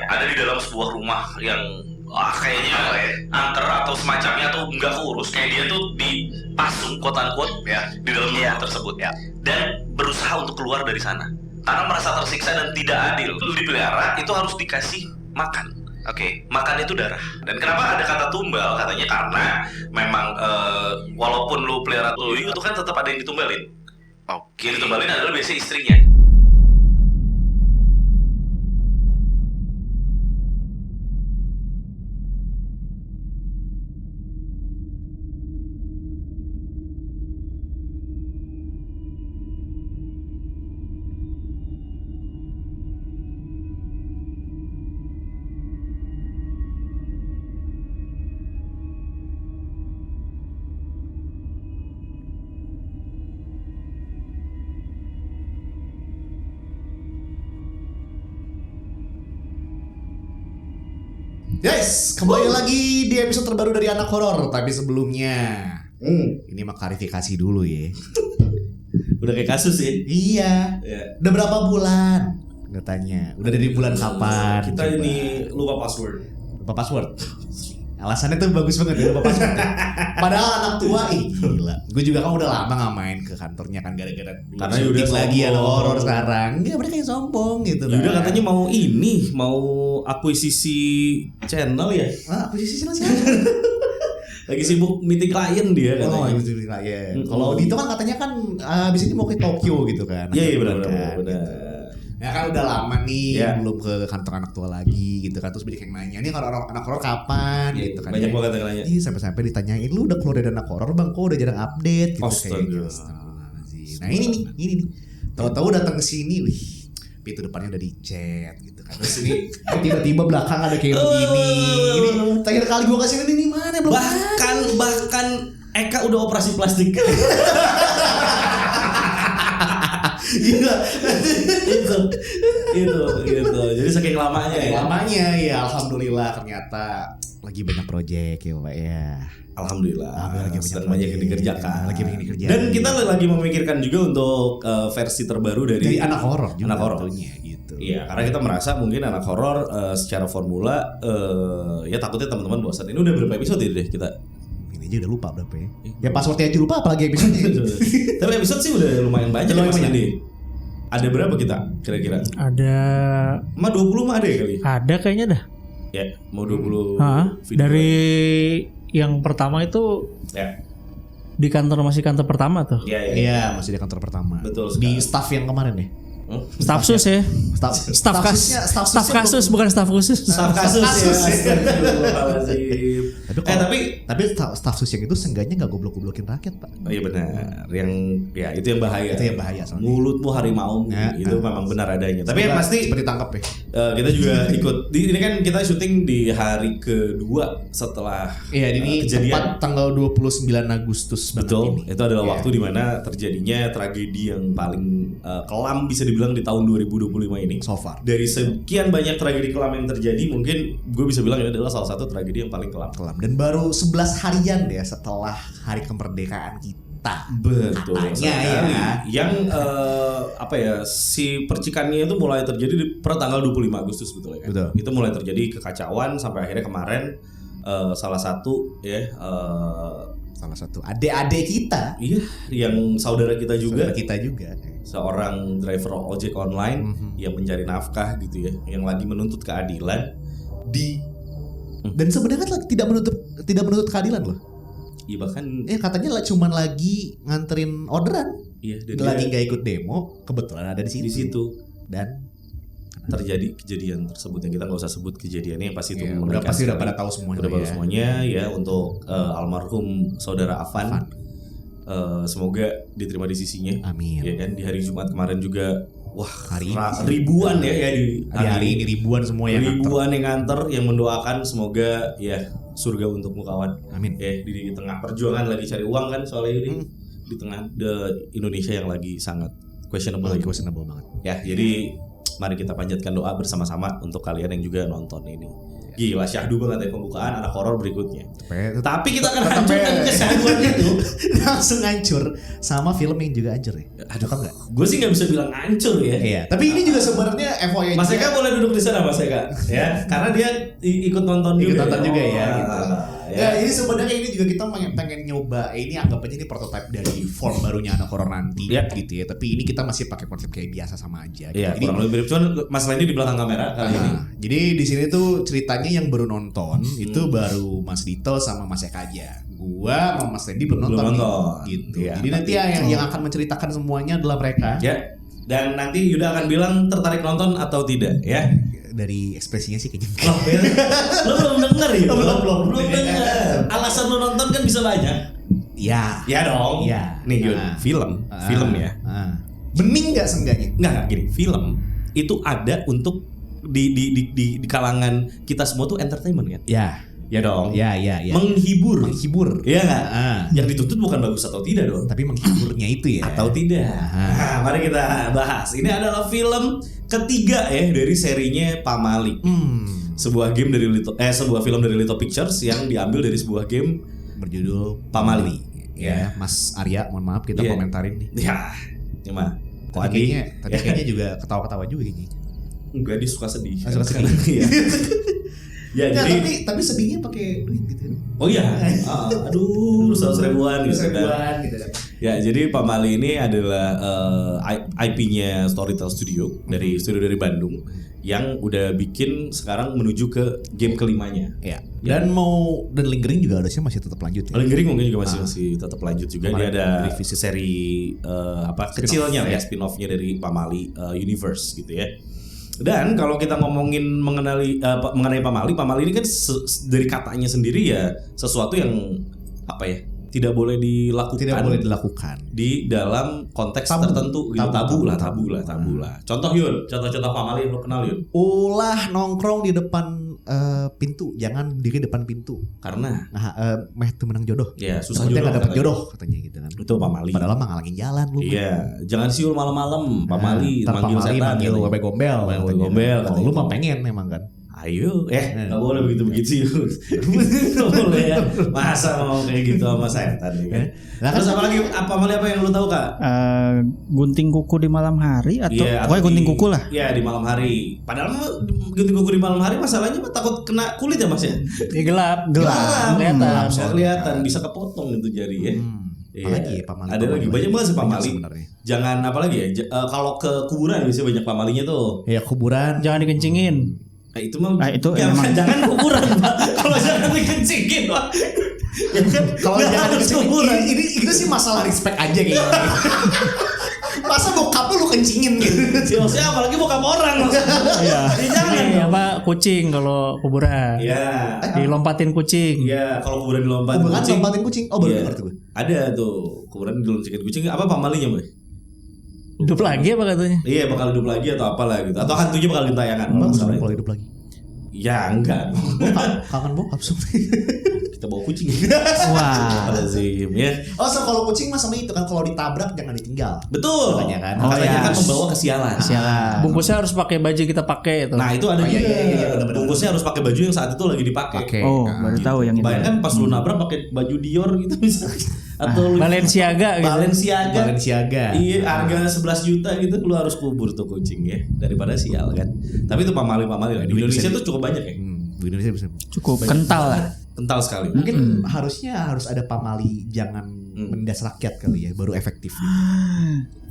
Ada di dalam sebuah rumah yang kayaknya angker atau semacamnya tuh nggak keurus, kayak dia tuh dipasung quote unquote ya di dalam rumah tersebut ya, dan berusaha untuk keluar dari sana karena merasa tersiksa dan tidak adil. Lu dipelihara itu harus dikasih makan. Oke, makan itu darah. Dan kenapa ada kata tumbal? Katanya karena memang walaupun lu pelihara tuyul itu kan tetap ada yang ditumbalin. Oke, yang ditumbalin adalah biasanya istrinya. Guys, kembali lagi di episode terbaru dari Anak Horor. Tapi sebelumnya ini mah klarifikasi dulu ya. Udah kayak kasus ya? Iya. Udah berapa bulan? Udah tanya. Udah dari bulan kapan? Kita coba? ini lupa password. Lupa password. Alasannya tuh bagus banget ya, lupa password. Padahal anak tua, gila. Gue juga kan udah lama gak main ke kantornya kan gara-gara karena udah lagi sombong. ada horor sekarang. Ya mereka yang sombong gitu. Udah katanya mau akuisisi channel ya. Akuisisi channel siapa? Lagi sibuk meeting klien dia Oh, katanya. itu klien. Kalau Dito kan katanya kan abis ini mau ke Tokyo gitu kan. Iya benar. Ya kan udah lama nih belum ke kantor anak tua lagi gitu kan. Terus banyak yang nanya nih kalau anak horor kapan gitu kan. Banyak banget yang nanya. Iya sampai ditanyain lu udah keluar dari anak horor bang, kok udah jarang update gitu Astaga. kayak gitu. Nah ini nih. Tahu-tahu datang ke sini, wih, pintu depannya udah dicet gitu kan. Terus ini tiba-tiba belakang ada kayak begini. Ini terakhir kali gua kasih ini mana belum. Bahkan Eka udah operasi plastik. Gila. itu. Jadi saking lamanya ya. Lamanya ya, alhamdulillah ternyata lagi banyak proyek ya Pak ya. Alhamdulillah. Lagi sedang banyak yang dikerjakan. Lagi banyak dikerjakan. Dan kita lagi memikirkan juga untuk versi terbaru dari anak horor juga. Anak horor. Gitu. Iya, karena kita merasa mungkin anak horor secara formula ya takutnya teman-teman bosan. Ini udah berapa episode ya deh kita? Ini aja udah lupa berapa ya. Ya passwordnya aja lupa apalagi episode. Tapi episode sih udah lumayan banyak. Lumayan banyak. Nih. Ada berapa kita kira-kira? Ada 20 mah ada ya kali? Ada kayaknya dah. Ya, mau 20 video. Dari yang pertama itu Ya. di masih kantor pertama tuh. Iya, masih di kantor pertama. Betul Di sekali. staff yang kemarin ya. Staf sus ya. Staf Kasus bukan staf khusus. Staf kasus ya. Tapi staf sus yang itu seenggaknya enggak goblok-goblokin rakyat, Pak. Oh iya benar. Yang ya itu yang bahaya. Itu yang bahaya soalnya. Mulutmu harimau. Itu memang benar adanya. Tapi yang pasti seperti tangkap ya. kita juga ikut. Ini kan kita syuting di hari kedua setelah Ini kejadian. tepat tanggal 29 Agustus Betul. ini. Itu adalah waktu di mana terjadinya tragedi yang paling kelam bisa dibilang di tahun 2025 ini. So far. Dari sekian banyak tragedi kelam yang terjadi, mungkin gue bisa bilang ini adalah salah satu tragedi yang paling kelam. Dan baru 11 harian ya setelah hari kemerdekaan kita. Betul Katanya ya. Yang si percikannya itu mulai terjadi di tanggal 25 Agustus betul ya kan? Betul. Itu mulai terjadi kekacauan sampai akhirnya kemarin salah satu adik-adik kita. Iya, yang saudara kita juga. Seorang driver ojek online yang mencari nafkah gitu ya, yang lagi menuntut keadilan dan sebenarnya tidak menuntut keadilan loh. Iya bahkan katanya cuman lagi nganterin orderan. iya, Lagi nggak ikut demo, kebetulan ada di situ. Dan terjadi kejadian tersebut yang kita nggak usah sebut kejadiannya, yang pasti itu udah pasti udah pada tahu semuanya. Udah tahu semuanya ya untuk almarhum saudara Afan. Semoga diterima di sisinya. Amin. Ya kan di hari Jumat kemarin juga wah Hari ini sih. ribuan ya di Hari ini ribuan semua yang ribuan yang nganter yang mendoakan semoga ya surga untukmu kawan. Amin. Ya di tengah perjuangan lagi cari uang kan soalnya ini di tengah Indonesia yang lagi sangat questionable. Questionable banget. Ya, jadi mari kita panjatkan doa bersama-sama untuk kalian yang juga nonton ini. Gila, syahdu banget ya pembukaan anak horor berikutnya. Tapi kita akan hancurkan kesyahduan itu. Langsung hancur sama film yang juga hancur ya. Aduh, enggak? gue sih nggak bisa bilang hancur ya. Iya, tapi ini juga sebenarnya FYI. Mas Eka boleh duduk di sana Mas Eka, ya, karena dia ikut nonton juga. Ikut nonton juga ya, gitu. Ya. Ya, ini sebenarnya ini juga kita pengen nyoba. Ini anggap aja ini prototipe dari form barunya anak horor nanti, gitu ya. Tapi ini kita masih pakai konsep kayak biasa sama aja. Gitu. Iya, Jadi, kurang lebih mirip. Cuman Mas Lendi di belakang kamera kali ini. Jadi di sini tuh ceritanya yang baru nonton itu baru Mas Dito sama Mas Eka aja. Gua sama Mas Lendi belum nonton. Nih, gitu. Iya, Jadi nanti yang akan menceritakan semuanya adalah mereka. Ya. Dan nanti Yuda akan bilang tertarik nonton atau tidak, ya. Dari ekspresinya sih kayaknya. Lo belum denger ya? Belum denger. Alasan lo nonton kan bisa banyak. Ya. Ya dong. Ya. Nih Yud, film ya. Bening nggak seenggaknya? Nggak gini. Film itu ada untuk di kalangan kita semua tuh entertainment kan? Ya. Ya dong. Ya. Menghibur. Iya nggak? Yang dituntut bukan bagus atau tidak dong? Tapi menghiburnya itu ya. Atau tidak? Nah, mari kita bahas. Ini adalah film ketiga ya dari serinya Pamali. Sebuah game dari sebuah film dari Lito Pictures yang diambil dari sebuah game berjudul Pamali. Ya, Mas Arya, mohon maaf kita komentarin nih. Ya, gimana? Tadi kayaknya juga ketawa-ketawa juga kayaknya. Enggak, dia suka sedih. Suka sedih. Ya, Ya, jadi tapi sedihnya pakai duit gitu. oh iya, aduh 100 ribuan gitu kan. gitu. Ya, jadi Pamali ini adalah IP-nya Storytel Studio dari Bandung yang udah bikin sekarang menuju ke game kelimanya. Ya. Dan lingering juga harusnya masih tetap lanjut ya. Lingering mungkin juga masih tetap lanjut juga. Dia ada revisi seri kecilnya ya, spin-off-nya dari Pamali Universe gitu ya. Dan kalau kita ngomongin mengenai Pamali ini kan dari katanya sendiri ya sesuatu yang apa ya tidak boleh dilakukan di dalam konteks tertentu gitu. Tabu lah. Contoh Pamali yang lo kenal Yun. Ulah nongkrong di depan pintu, jangan berdiri depan pintu karena meh tuh menang jodoh. Ya, susah jodoh. Nggak dapet katanya. jodoh katanya gitu kan. Itu Pamali. Padahal mah ngalangin jalan lu. Iya, jangan siul malam-malam. Pamali manggil setan, manggil wewe gombel. Kalau lu mah pengen memang kan. Ayo, nggak boleh begitu. Nggak boleh ya. Masa mau kayak gitu sama setan ya kan? Nah, Terus apa yang lu tahu Kak? Gunting kuku di malam hari atau Iya, gunting kuku lah. Iya, di malam hari. Padahal gunting kuku di malam hari masalahnya mah takut kena kulit ya Mas ya? Ya gelap. Kelihatan bisa kepotong itu jari ya. Apalagi Pamali. Ada lagi banyak banget sih Pamali. Sebenarnya. Jangan apalagi ya? Kalau ke kuburan biasanya banyak Pamalinya tuh. Ya kuburan. Jangan dikencingin. Itu mah itu jangan kuburan Pak. Kalau jangan dikencingin Pak. Ya kan kalau jangan kuburan. Ini itu sih masalah respect aja kayaknya. Masa bokap lu kencingin gitu. Maksudnya apalagi bokap orang maksudnya. Iya. Jangan. Kucing kalau kuburan. Iya. Dilompatin kucing. Iya, kalau kuburan dilompatin kucing. Lompatin kucing. Oh, baru dengar tuh gue. Ada tuh, kuburan dilompatin kucing. Apa Pamalinya, Boy? Hidup lagi apa katanya? Iya, bakal hidup lagi atau apalah gitu. Atau hantunya bakal ditayangan. Kalau hidup lagi. Ya enggak. Kangen bokap Kita bawa kucing. Wah. Lazim ya. Oh, kalau kucing mah sama itu kan kalau ditabrak jangan ditinggal. Betul. Katanya kan. Katanya kan membawa kesialan. Bungkusnya harus pakai baju kita pakai itu. Nah, itu ada juga. Iya, bungkusnya harus pakai baju yang saat itu lagi dipakai. Baru tahu yang itu. Bayangkan pas lu nabrak pakai baju Dior gitu bisa. Atau Balenciaga gitu. Balenciaga. Iya, harga 11 juta gitu lu harus kubur tuh kucing ya daripada sial kan. Tapi itu Pamali lah. Di Indonesia tuh cukup banyak ya. Di Indonesia bisa. Cukup kental lah. Kental sekali. Mungkin harus ada Pamali jangan mendas rakyat kali ya baru efektif.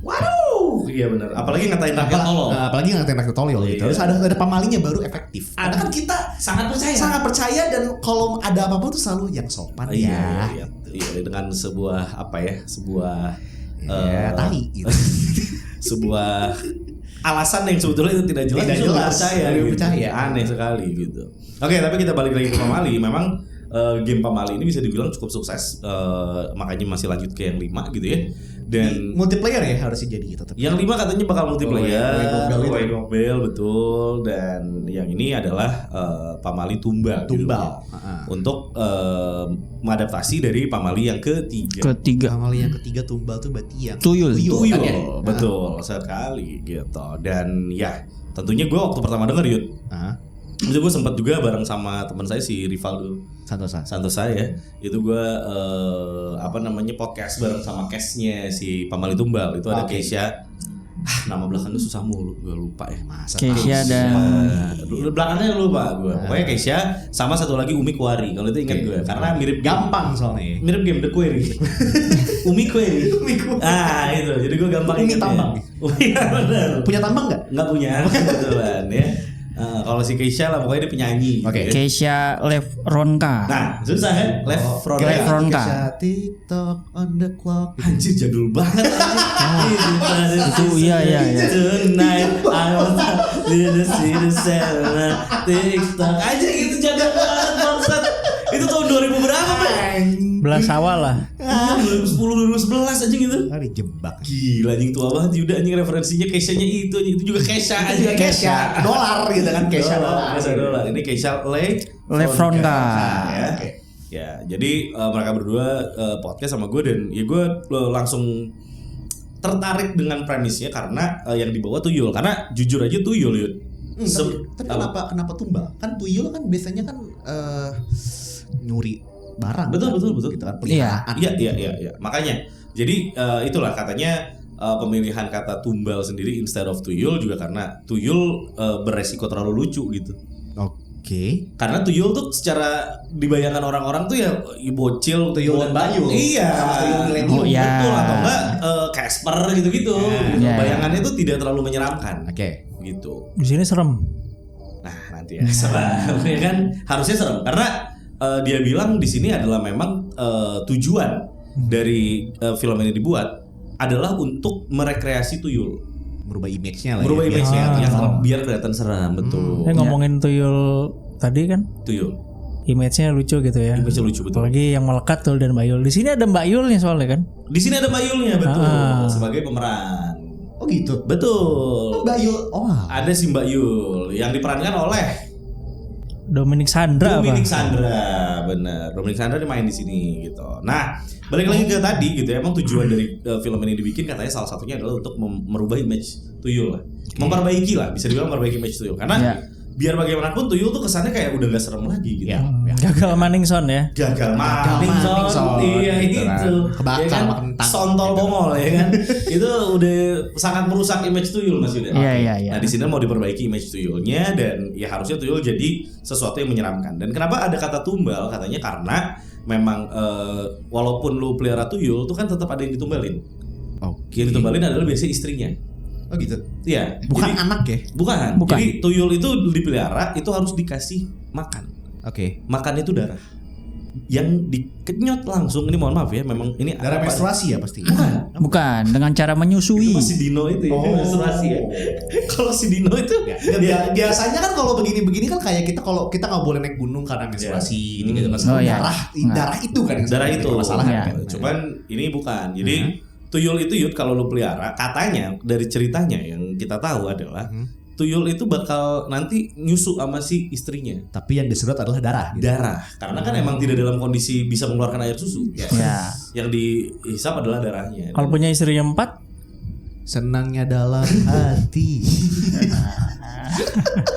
Waduh, iya benar. Apalagi ngatain rakyat tolol. Apalagi ngatain rakyat tolol gitu. Harus ada Pamalinya baru efektif. Karena kan kita sangat percaya dan kalau ada apa-apa tuh selalu yang sopan ya. Iya, dengan sebuah tali gitu. sebuah alasan yang sebetulnya itu tidak jelas, percaya. Aneh sekali gitu. Oke, tapi kita balik lagi ke Pamali. Memang game Pamali ini bisa dibilang cukup sukses, makanya masih lanjut ke yang 5 gitu ya. Dan multiplayer ya harusnya jadi tetap. yang 5 katanya bakal multiplayer, Way Gobel betul. Dan yang ini adalah Pamali Tumbal. Tumbal. Untuk mengadaptasi dari Pamali yang ketiga. Pamali yang ketiga Tumbal tuh berarti yang Tuyul. kan ya? Betul sekali gitu. Dan ya tentunya gue waktu pertama denger Yud, itu gue sempat juga bareng sama teman saya si Rivaldo Santosa ya. Itu gue podcast bareng sama cast-nya si Pamali Tumbal. Itu ada Keisha. Nama belakangnya susah mulu, gue lupa ya. Masa Keisha dan belakangnya lupa gue. Pokoknya Keisha sama satu lagi Umi Kuari. Kalau itu ingat gue karena mirip gampang soalnya. Mirip game The Query. Umi Query. Itu. Jadi gue gampang Umi tambang. Iya benar. Punya tambang enggak? Enggak punya, kebetulan ya. Kalau si Keisha lah pokoknya dia penyanyi. Oke. Gitu ya. Keisha Levronka. Nah, susah ya? Levronka. Levronka. TikTok on the clock. Anjir jadul banget anjir. Itu iya. Tonight I want to see the sun TikTok. Anjir itu jadul banget bangsat. Itu tahun 2000 berapa, Pak? Belas awal lah. 2010 2011 anjing itu. Dijebak. Gila anjing tua banget Yuda anjing referensinya Keisha-nya itu anjing. Itu juga Keisha anjing. Keisha dolar gitu kan Keisha dolar. Ini Keisha Levronka. Ya. Ya, jadi mereka berdua podcast sama gue dan ya gue langsung tertarik dengan premisnya karena yang dibawa Tuyul. Karena jujur aja Tuyul Yud. Tapi kenapa Tumbal? Kan Tuyul kan biasanya kan nyuri barang. Betul. Gitu kan, peliharaan. Iya. Makanya jadi itulah katanya pemilihan kata Tumbal sendiri instead of Tuyul juga karena Tuyul beresiko terlalu lucu gitu. Oke. Karena Tuyul tuh secara dibayangkan orang-orang tuh ya bocil, Tuyul dan Bayu. Iya. Sama Tuyul milenium. Betul atau enggak Casper gitu-gitu. Iya. Bayangannya tuh tidak terlalu menyeramkan. Oke. Gitu. Di sini serem. Nah, nanti ya. Serem ya kan harusnya serem karena dia bilang di sini adalah memang tujuan dari film ini dibuat adalah untuk merekreasi Tuyul. Merubah image-nya lah. Merubah ya. image-nya Ah. yang biar kelihatan seram, betul. Ngomongin Tuyul tadi kan, Tuyul. image-nya lucu gitu ya. Image-nya lucu betul. Apalagi yang melekat Tuyul dan Bayul. Di sini ada Mbak Yulnya soalnya kan. Di sini ada Bayulnya betul sebagai pemeran. Oh gitu. Betul. Mbak Yul. Oh. Ada si Mbak Yul yang diperankan oleh Dominic Sandra Dominic apa? Sandra, bener. Dominic Sandra dia main di sini gitu. Nah, balik lagi ke tadi gitu ya. Emang tujuan dari film ini dibikin katanya salah satunya adalah untuk merubah image Tuyul lah. Memperbaiki lah, bisa dibilang memperbaiki image Tuyul. Karena biar bagaimanapun Tuyul tuh kesannya kayak udah gak serem lagi gitu. Gagal Maningson ya. Gagal Maningson. Iya gitu kan. itu. Kebakar Ya kan? sama kentang. Sontol bongol ya kan. Itu udah sangat merusak image Tuyul Mas Yuda. Iya. Nah di sini mau diperbaiki image Tuyulnya dan ya harusnya Tuyul jadi sesuatu yang menyeramkan. Dan kenapa ada kata tumbal? Katanya karena memang walaupun lu pelihara Tuyul tuh kan tetap ada yang ditumbalin. Oke. Yang ditumbalin adalah biasanya istrinya. Oh gitu. Iya. Bukan Jadi- anak ya? Bukan. Bukan. Jadi Tuyul itu dipelihara itu harus dikasih makan. Oke. Makan itu darah yang dikenyot langsung. Ini mohon maaf ya, memang ini Darah apa- menstruasi ya pasti. Bukan, dengan cara menyusui. Itu masih Dino itu ya, menstruasi ya. Kalau si Dino itu Biasanya kan kalau begini-begini kan kayak kita kalau kita nggak boleh naik gunung karena menstruasi gitu kan. Oh, iya. Darah itu kan yang darah sebenarnya itu masalah Iya. kan. Cuman ini bukan. Jadi Tuyul itu Yud kalau lu pelihara, katanya dari ceritanya yang kita tahu adalah Tuyul itu bakal nanti nyusu sama si istrinya. Tapi yang disedot adalah darah. Gitu. Darah. Karena kan emang tidak dalam kondisi bisa mengeluarkan air susu. Ya. Yang dihisap adalah darahnya. Kalau punya istrinya 4, Senangnya dalam hati.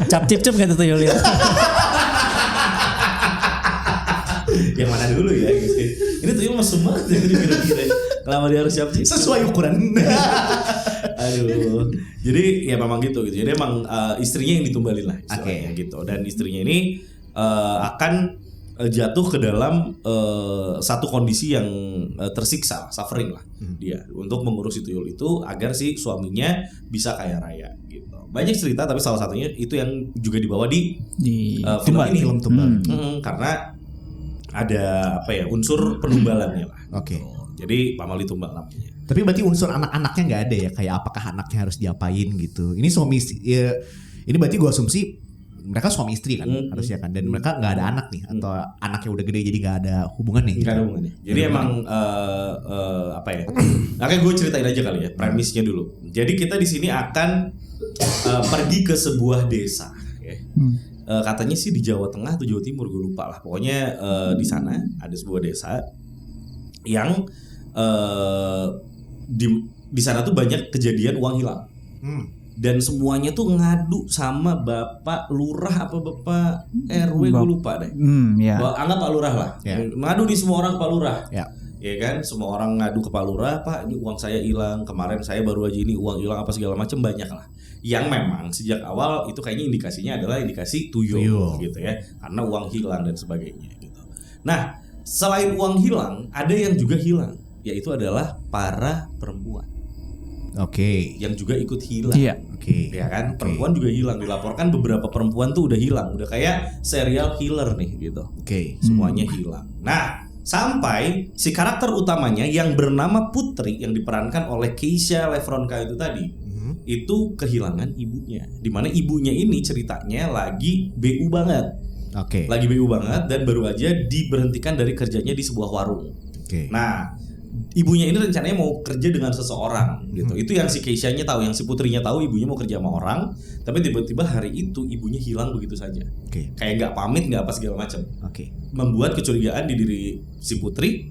cap-cip-cip gitu Tuyul ya. Yang mana dulu ya guys? Ini Tuyul mesum banget ya kira-kira. Kenapa dia harus siap sih? Sesuai ukuran. Aduh. Jadi ya memang gitu. Jadi emang istrinya yang ditumbalin lah istilahnya gitu. Dan istrinya ini akan jatuh ke dalam satu kondisi yang tersiksa, suffering lah dia untuk mengurus si Tuyul itu agar si suaminya bisa kaya raya gitu. Banyak cerita tapi salah satunya itu yang juga dibawa di film ini. Film tumbal. Karena ada apa ya unsur penumbalannya lah. Oke. Jadi Pamali Tumbal namanya. Tapi berarti unsur anak-anaknya nggak ada ya? Kayak apakah anaknya harus diapain gitu? Ini suami ya, ini berarti gue asumsi mereka suami istri kan harusnya kan, dan mereka nggak ada anak nih atau anaknya udah gede jadi nggak ada hubungan nih. Nggak ada hubungannya. Jadi emang apa ya? Oke, gue ceritain aja kali ya premisnya dulu. Jadi kita di sini akan pergi ke sebuah desa. Ya. Katanya sih di Jawa Tengah atau Jawa Timur, gue lupa lah. Pokoknya di sana ada sebuah desa yang di sana tuh banyak kejadian uang hilang. Dan semuanya tuh ngadu sama Bapak Lurah apa Bapak RW, gue lupa deh. Ya. Anggap Pak Lurah lah. Ya. Ngadu di semua orang ke Pak Lurah. Ya. Ya kan, semua orang ngadu ke Pak Lurah, Pak ini uang saya hilang, kemarin saya baru aja ini uang hilang apa segala macam, banyak lah. Yang memang sejak awal itu kayaknya indikasinya adalah indikasi tuyul gitu ya, karena uang hilang dan sebagainya gitu. Nah, selain uang hilang, ada yang juga hilang, yaitu adalah para perempuan. Oke. Yang juga ikut hilang. Iya. Oke. Ya kan, perempuan juga hilang. Dilaporkan beberapa perempuan tuh udah hilang, udah kayak serial killer nih gitu. Oke. Semuanya hilang. Nah, sampai si karakter utamanya yang bernama Putri yang diperankan oleh Keisha Lefronka itu tadi, itu kehilangan ibunya. Dimana ibunya ini ceritanya lagi BU banget. Oke. Lagi BU banget dan baru aja diberhentikan dari kerjanya di sebuah warung. Oke. Nah, ibunya ini rencananya mau kerja dengan seseorang gitu. Itu yang si Keisha-nya tahu, yang si Putrinya tahu ibunya mau kerja sama orang, tapi tiba-tiba hari itu ibunya hilang begitu saja. Oke. Kayak nggak pamit, nggak apa segala macam. Oke. Membuat kecurigaan di diri si Putri.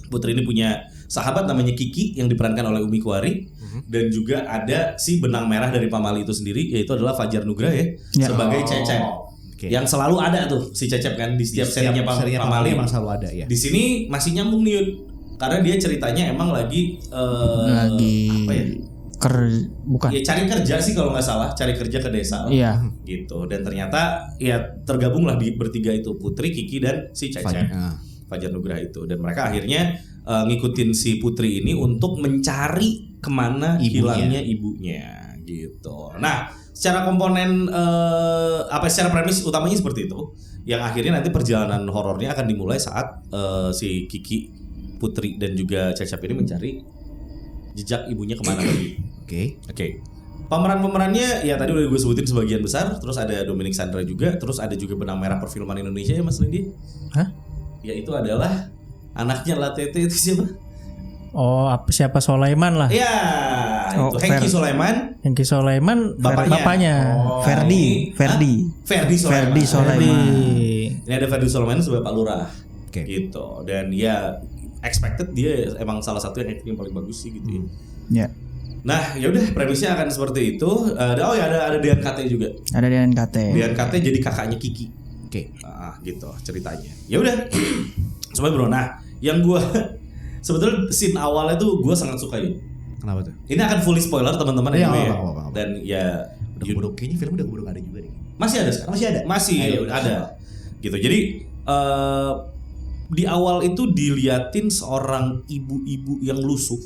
Putri ini punya sahabat namanya Kiki yang diperankan oleh Umi Kuari, dan juga ada si benang merah dari Pamali itu sendiri, yaitu adalah Fajar Nugra ya, sebagai Cecep. Oke. Yang selalu ada tuh si Cecep kan di setiap serinya serinya Pamali emang selalu ada ya. Di sini masih nyambung nih Yud. Karena dia ceritanya emang lagi apa ya? Bukan. Ya cari kerja sih kalau nggak salah, cari kerja ke desa Iya. gitu. Dan ternyata ya tergabunglah di bertiga itu, Putri, Kiki dan si Cecep. Fajar Nugraha itu, dan mereka akhirnya ngikutin si Putri ini untuk mencari kemana hilangnya ibunya gitu. Nah, secara komponen secara premis utamanya seperti itu, yang akhirnya nanti perjalanan horornya akan dimulai saat si Kiki, Putri dan juga Cecep ini mencari jejak ibunya kemana lagi. Oke. Pemeran-pemerannya ya tadi udah gue sebutin sebagian besar. Terus ada Dominic Sandra juga. Terus ada juga benang merah perfilman Indonesia ya Mas Lindi. Hah? Yaitu adalah anaknya Latete itu siapa? Oh, siapa Sulaiman lah. Ya, itu Hengki Sulaiman. Hengki Sulaiman bapaknya. Ferdi Sulaiman. Ini ada Ferdi Sulaiman sebagai Pak Lurah. Oke. Gitu. Dan ya expected dia emang salah satu yang acting paling bagus sih gitu ya. Ya. Nah, ya udah premisnya akan seperti itu. Ada Dean Kate juga. Ada Dean Kate. Dean Kate jadi kakaknya Kiki. Oke. Gitu ceritanya. Ya udah. Coba bro. Nah, yang gue sebetulnya scene awalnya tuh gue sangat suka ya. Kenapa tuh? Ini akan fully spoiler teman-teman Iya, anime ya. apa. Dan ya Udah keburu, kayaknya film udah keburu ada juga nih. masih ada sekarang. Masih ada? Masih udah ada. Gitu. Jadi di awal itu diliatin seorang ibu-ibu yang lusuh,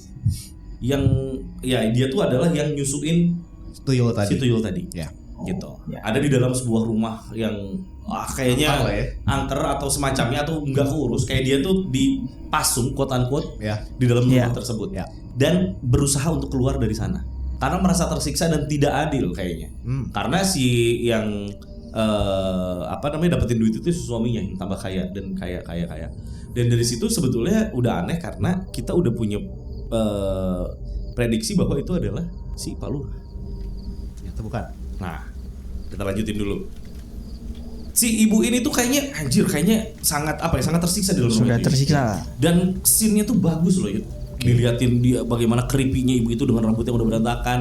yang ya dia tuh adalah yang nyusuin Tuyul tadi. si tuyul tadi. Ya. Gitu. ya. Ada di dalam sebuah rumah yang kayaknya Angker lah ya. angker atau semacamnya atau enggak keurus. Kayak dia tuh dipasung quote unquote Ya. di dalam rumah Ya. tersebut. Ya. Dan berusaha untuk keluar dari sana. Karena merasa tersiksa dan tidak adil kayaknya. Karena si yang dapetin duit itu suaminya yang tambah kaya dan kaya. Dan dari situ sebetulnya udah aneh karena kita udah punya prediksi bahwa itu adalah si Pak Lurah. Ternyata bukan. Nah, kita lanjutin dulu. Si ibu ini tuh kayaknya sangat sangat tersiksa di dalam Sudah rumah ini. tersiksa. Dan scene-nya tuh bagus loh, Yud. Diliatin dia bagaimana creepy-nya ibu itu dengan rambut yang udah berantakan.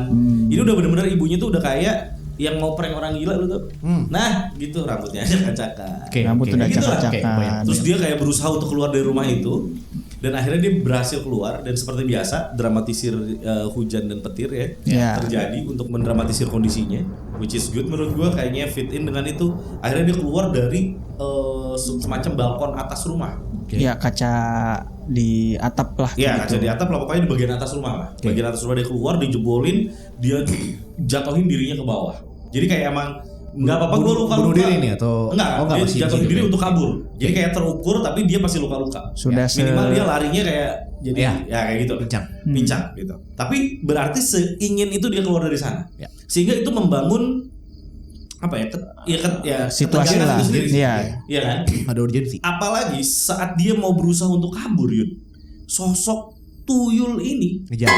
Ini udah benar-benar ibunya tuh udah kayak yang mau prank orang gila lu tuh. Nah, gitu rambutnya acak-acakan. Rambut udah Gitu lah. acak-acakan. Terus dia kayak berusaha untuk keluar dari rumah itu. Dan akhirnya dia berhasil keluar, dan seperti biasa dramatisir hujan dan petir Ya. terjadi untuk mendramatisir kondisinya, which is good menurut gua, kayaknya fit in dengan itu. Akhirnya dia keluar dari semacam balkon atas rumah. Ya, kaca di atap lah. Ya, gitu. kaca di atap lah, pokoknya di bagian atas rumah lah. Bagian atas rumah dia keluar, dijebolin, dia jatuhin dirinya ke bawah. Jadi kayak emang nggak apa-apa gue luka-luka. Bunuh diri nih atau enggak, dia masih jatuhin diri hidup ya? untuk kabur. Jadi kayak terukur tapi dia pasti luka-luka. Sudah Minimal dia larinya kayak jadi ya kayak gitu. Pincang gitu. Tapi berarti seingin itu dia keluar dari sana. Ya. Sehingga itu membangun apa ya? Situasi ketegangan lah. itu sendiri. Iya. Iya kan? Ada urgensi. Apalagi saat dia mau berusaha untuk kabur, Yud. Sosok tuyul ini Ngejar.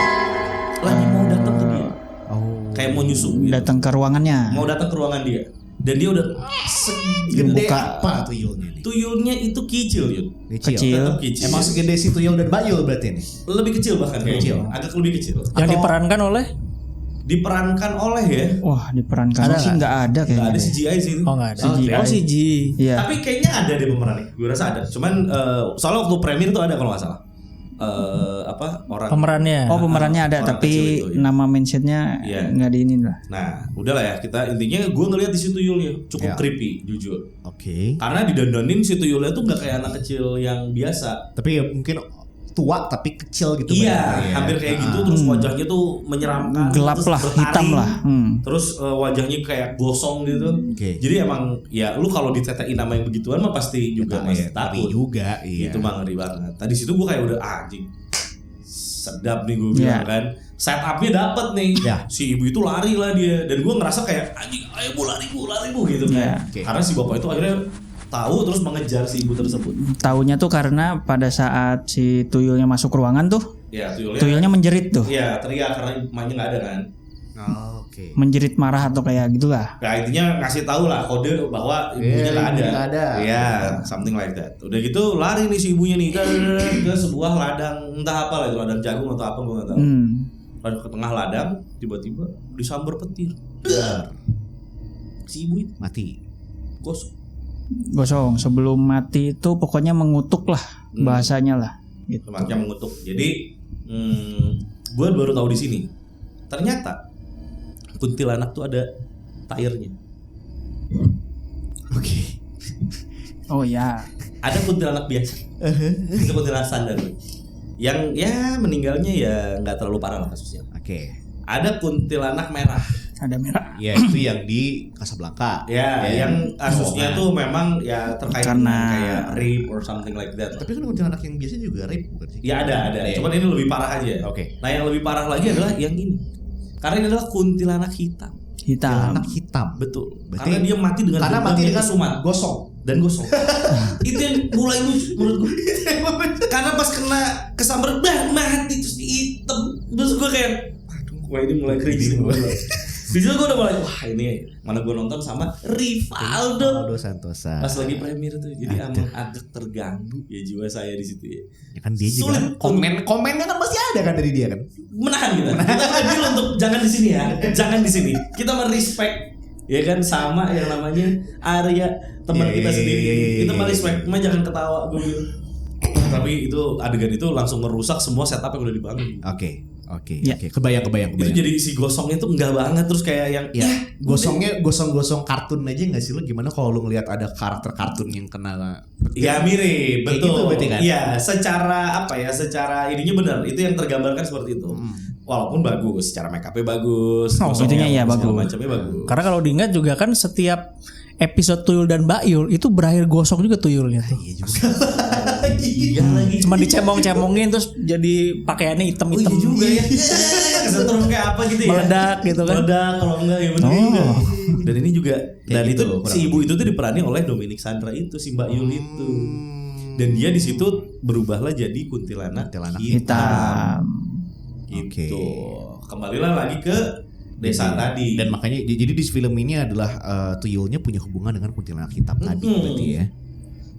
lagi mau datang ke dia. Oh. Kayak mau nyusup gitu. Datang ke ruangannya. Mau datang ke ruangan dia. Dan dia udah Gede Buka. apa tuyulnya nih? tuyulnya itu kecil, Yud. Kecil. Tetap kecil. Emang segede si tuyul dan bayul berarti nih. Lebih kecil bahkan Kecil. kayaknya. Agak lebih kecil. Yang diperankan oleh? Diperankan oleh ya. Wah, diperankan Ada sih nggak ada Nggak kayaknya. ada deh. CGI sih itu. Oh nggak ada. CGI. Oh CG. Iya. Tapi kayaknya ada deh pemerannya. Gue rasa ada. Cuman soalnya waktu premier tuh ada kalau nggak salah. Orang Pemerannya. Oh, pemerannya ada orang tapi kecil itu, ya. nama mentionnya Iya. nggak diinin lah. Nah, udahlah ya kita intinya gue ngelihat di situ tuyulnya cukup Ya. creepy jujur. Oke. Karena didandanin si tuyulnya tuh nggak kayak anak kecil yang biasa. Tapi ya mungkin tua tapi kecil gitu. Iya, badannya ya. hampir kayak gitu. Terus wajahnya tuh menyeramkan, Gelap terus lah, bertaring. hitam lah. Terus wajahnya kayak gosong gitu. Oke. Jadi emang ya lu kalau ditetein nama yang begituan mah pasti juga masih Tapi takut. juga iya. Itu mah ngeri banget. Tadi situ gue kayak udah anjing. Sedap nih gue bilang Iya. kan. Setupnya dapet nih. Ya. Si ibu itu lari lah dia. Dan gue ngerasa kayak anjing, ayo bu lari bu gitu kan. Iya. Oke. Karena si bapak itu akhirnya tahu terus mengejar si ibu tersebut. Taunya tuh karena pada saat si tuyulnya masuk ruangan tuh, Ya tuyulnya. tuyulnya menjerit tuh. Ya teriak karena emaknya nggak ada kan. Oh, oke. Menjerit marah atau kayak gitulah. Ya intinya ngasih tahu lah kode bahwa ibunya nggak ada. ibunya nggak ada. Iya, something like that. Udah gitu lari nih si ibunya nih ke sebuah ladang entah apa lah itu ladang jagung atau apa gue nggak tahu. Lalu ke tengah ladang tiba-tiba disambar petir. Dar. Si ibu itu Mati. gosong. Gosong. Sebelum mati itu pokoknya mengutuk lah bahasanya lah. Gitu. Macam mengutuk. Jadi gue baru tahu di sini. Ternyata kuntilanak tuh ada tayarnya. Oke. Oh ya. Ada kuntilanak biasa. Itu kuntilanak standar. Yang ya meninggalnya ya nggak terlalu parah lah kasusnya. Oke. Ada kuntilanak merah. Ada merah. Ya itu yang di Casablanca. Ya, yang kasusnya tuh memang ya terkait dengan Karena- kayak rape or something like that. Tapi kan kuntilanak yang biasa juga rape bukan sih? Ya ada. Ya. Cuman ini lebih parah aja. Oke. Nah yang lebih parah lagi adalah yang ini. Karena ini adalah kuntilanak hitam. Hitam. Kuntilanak hitam. Betul. Berarti- Karena dia mati dengan Karena dendam mati yang dengan kesumat gosong. dan gosong. Itu yang mulai lucu menurut gue. Karena pas kena kesambar mati terus hitam. Terus gue kayak aduh, wah ini mulai cringe nih. Di situ gue udah mulai wah ini mana gue nonton sama Rivaldo. Aldo Santosa. Pas lagi premier tuh, jadi emang agak terganggu ya jiwa saya di situ ya. Ya kan dia juga Sulit. komennya kan masih ada kan dari dia kan. Menahan kita. Kita adil untuk jangan di sini ya, jangan di sini. Kita merespek ya kan sama yang namanya Arya teman Iya, kita iya, sendiri. iya, iya, Kita iya. merespek, cuma jangan ketawa gue bilang. Tapi itu adegan itu langsung merusak semua setup yang udah dibangun. Oke. Ya. Kebayang. Itu jadi si gosongnya tuh enggak banget terus kayak yang Ya, gosong-gosong kartun aja nggak sih lu? Gimana kalau lu ngelihat ada karakter kartun yang kena ya mirip, Kayak betul. gitu berarti kan? Iya, secara apa ya? Secara ininya benar. Itu yang tergambarkan seperti itu. Walaupun bagus, secara make up-nya bagus. Oh, gosongnya itunya ya segala bagus. macamnya bagus. Karena kalau diingat juga kan setiap episode Tuyul dan Bayul itu berakhir gosong juga tuyulnya. Iya juga. Iya lagi. Cuma dicemong-cemongin terus jadi pakaiannya hitam-hitam. Oh iya juga ya. Kesetrum kayak apa gitu ya. Meledak gitu kan. Meledak kalau enggak ya bener Oh. juga. Dan ini juga dan gitu, itu kurang si ibu itu tuh diperani oleh Dominic Sandra itu si Mbak Yul itu. Dan dia di situ berubahlah jadi kuntilanak Kuntilanak Hitam. gitu. Oke. Kembalilah lagi ke desa tadi. Dan makanya jadi di film ini adalah tuyulnya punya hubungan dengan kuntilanak hitam tadi berarti ya.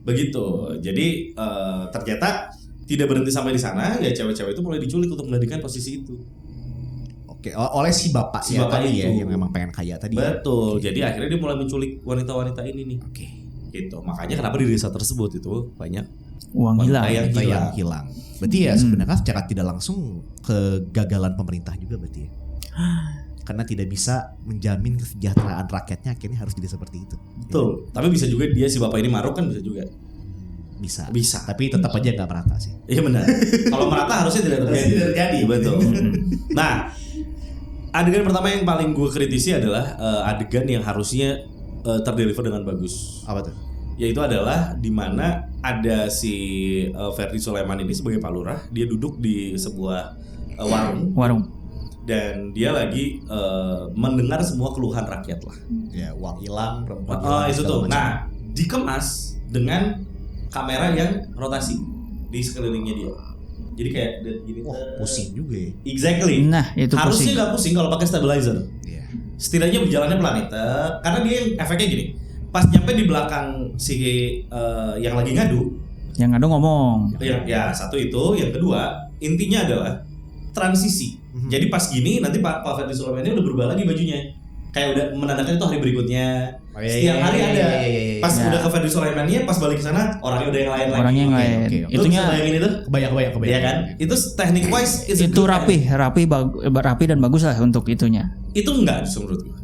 Begitu. Jadi ternyata tidak berhenti sampai di sana, ya cewek-cewek itu mulai diculik untuk menggantikan posisi itu. Oke, oleh si bapak Si ya bapak tadi ya itu. yang memang pengen kaya tadi. Betul. Jadi akhirnya dia mulai menculik wanita-wanita ini nih. Oke. Gitu. Makanya kenapa di desa tersebut itu banyak Uang wanita hilang. yang Kita hilang. yang hilang. Berarti ya sebenarnya secara tidak langsung kegagalan pemerintah juga berarti ya. Karena tidak bisa menjamin kesejahteraan rakyatnya akhirnya harus jadi seperti itu. Betul. Tapi bisa juga dia si bapak ini maruk kan bisa juga. Bisa. Bisa. Tapi tetap aja nggak merata sih. Iya benar. Kalau merata harusnya tidak terjadi. Betul. Nah, adegan pertama yang paling gue kritisi adalah adegan yang harusnya terdeliver dengan bagus. Apa tuh? Yaitu adalah di mana ada si Ferdi Sulaiman ini sebagai Pak Lurah, dia duduk di sebuah warung. Warung. dan dia lagi mendengar semua keluhan rakyat lah. Ya, uang hilang, perempuan Itu segala tuh. macam. Nah, dikemas dengan kamera yang rotasi di sekelilingnya dia. Jadi kayak gini. Wah, pusing juga ya. Exactly. Nah, itu Harusnya pusing. nggak pusing kalau pakai stabilizer. Iya. Setidaknya berjalannya pelan itu, karena dia efeknya gini. Pas nyampe di belakang si yang lagi ngadu, Yang ada ngomong. ya satu itu, yang kedua intinya adalah transisi. Jadi pas gini nanti Pak Ferdi Sulaiman udah berubah lagi bajunya. Kayak udah menandakan itu hari berikutnya. Oh, iya, Setiap hari iya, ada. iya, iya, iya. Pas Ya. udah ke Ferdi Sulaiman-nya, pas balik ke sana orangnya udah yang lain lagi. Orangnya yang Oke, lain. oke, oke. Lu bisa Itunya bayangin itu? Kebayang. Iya kan? Itu teknik wise itu rapi dan bagus lah untuk itunya. Itu enggak menurut gue.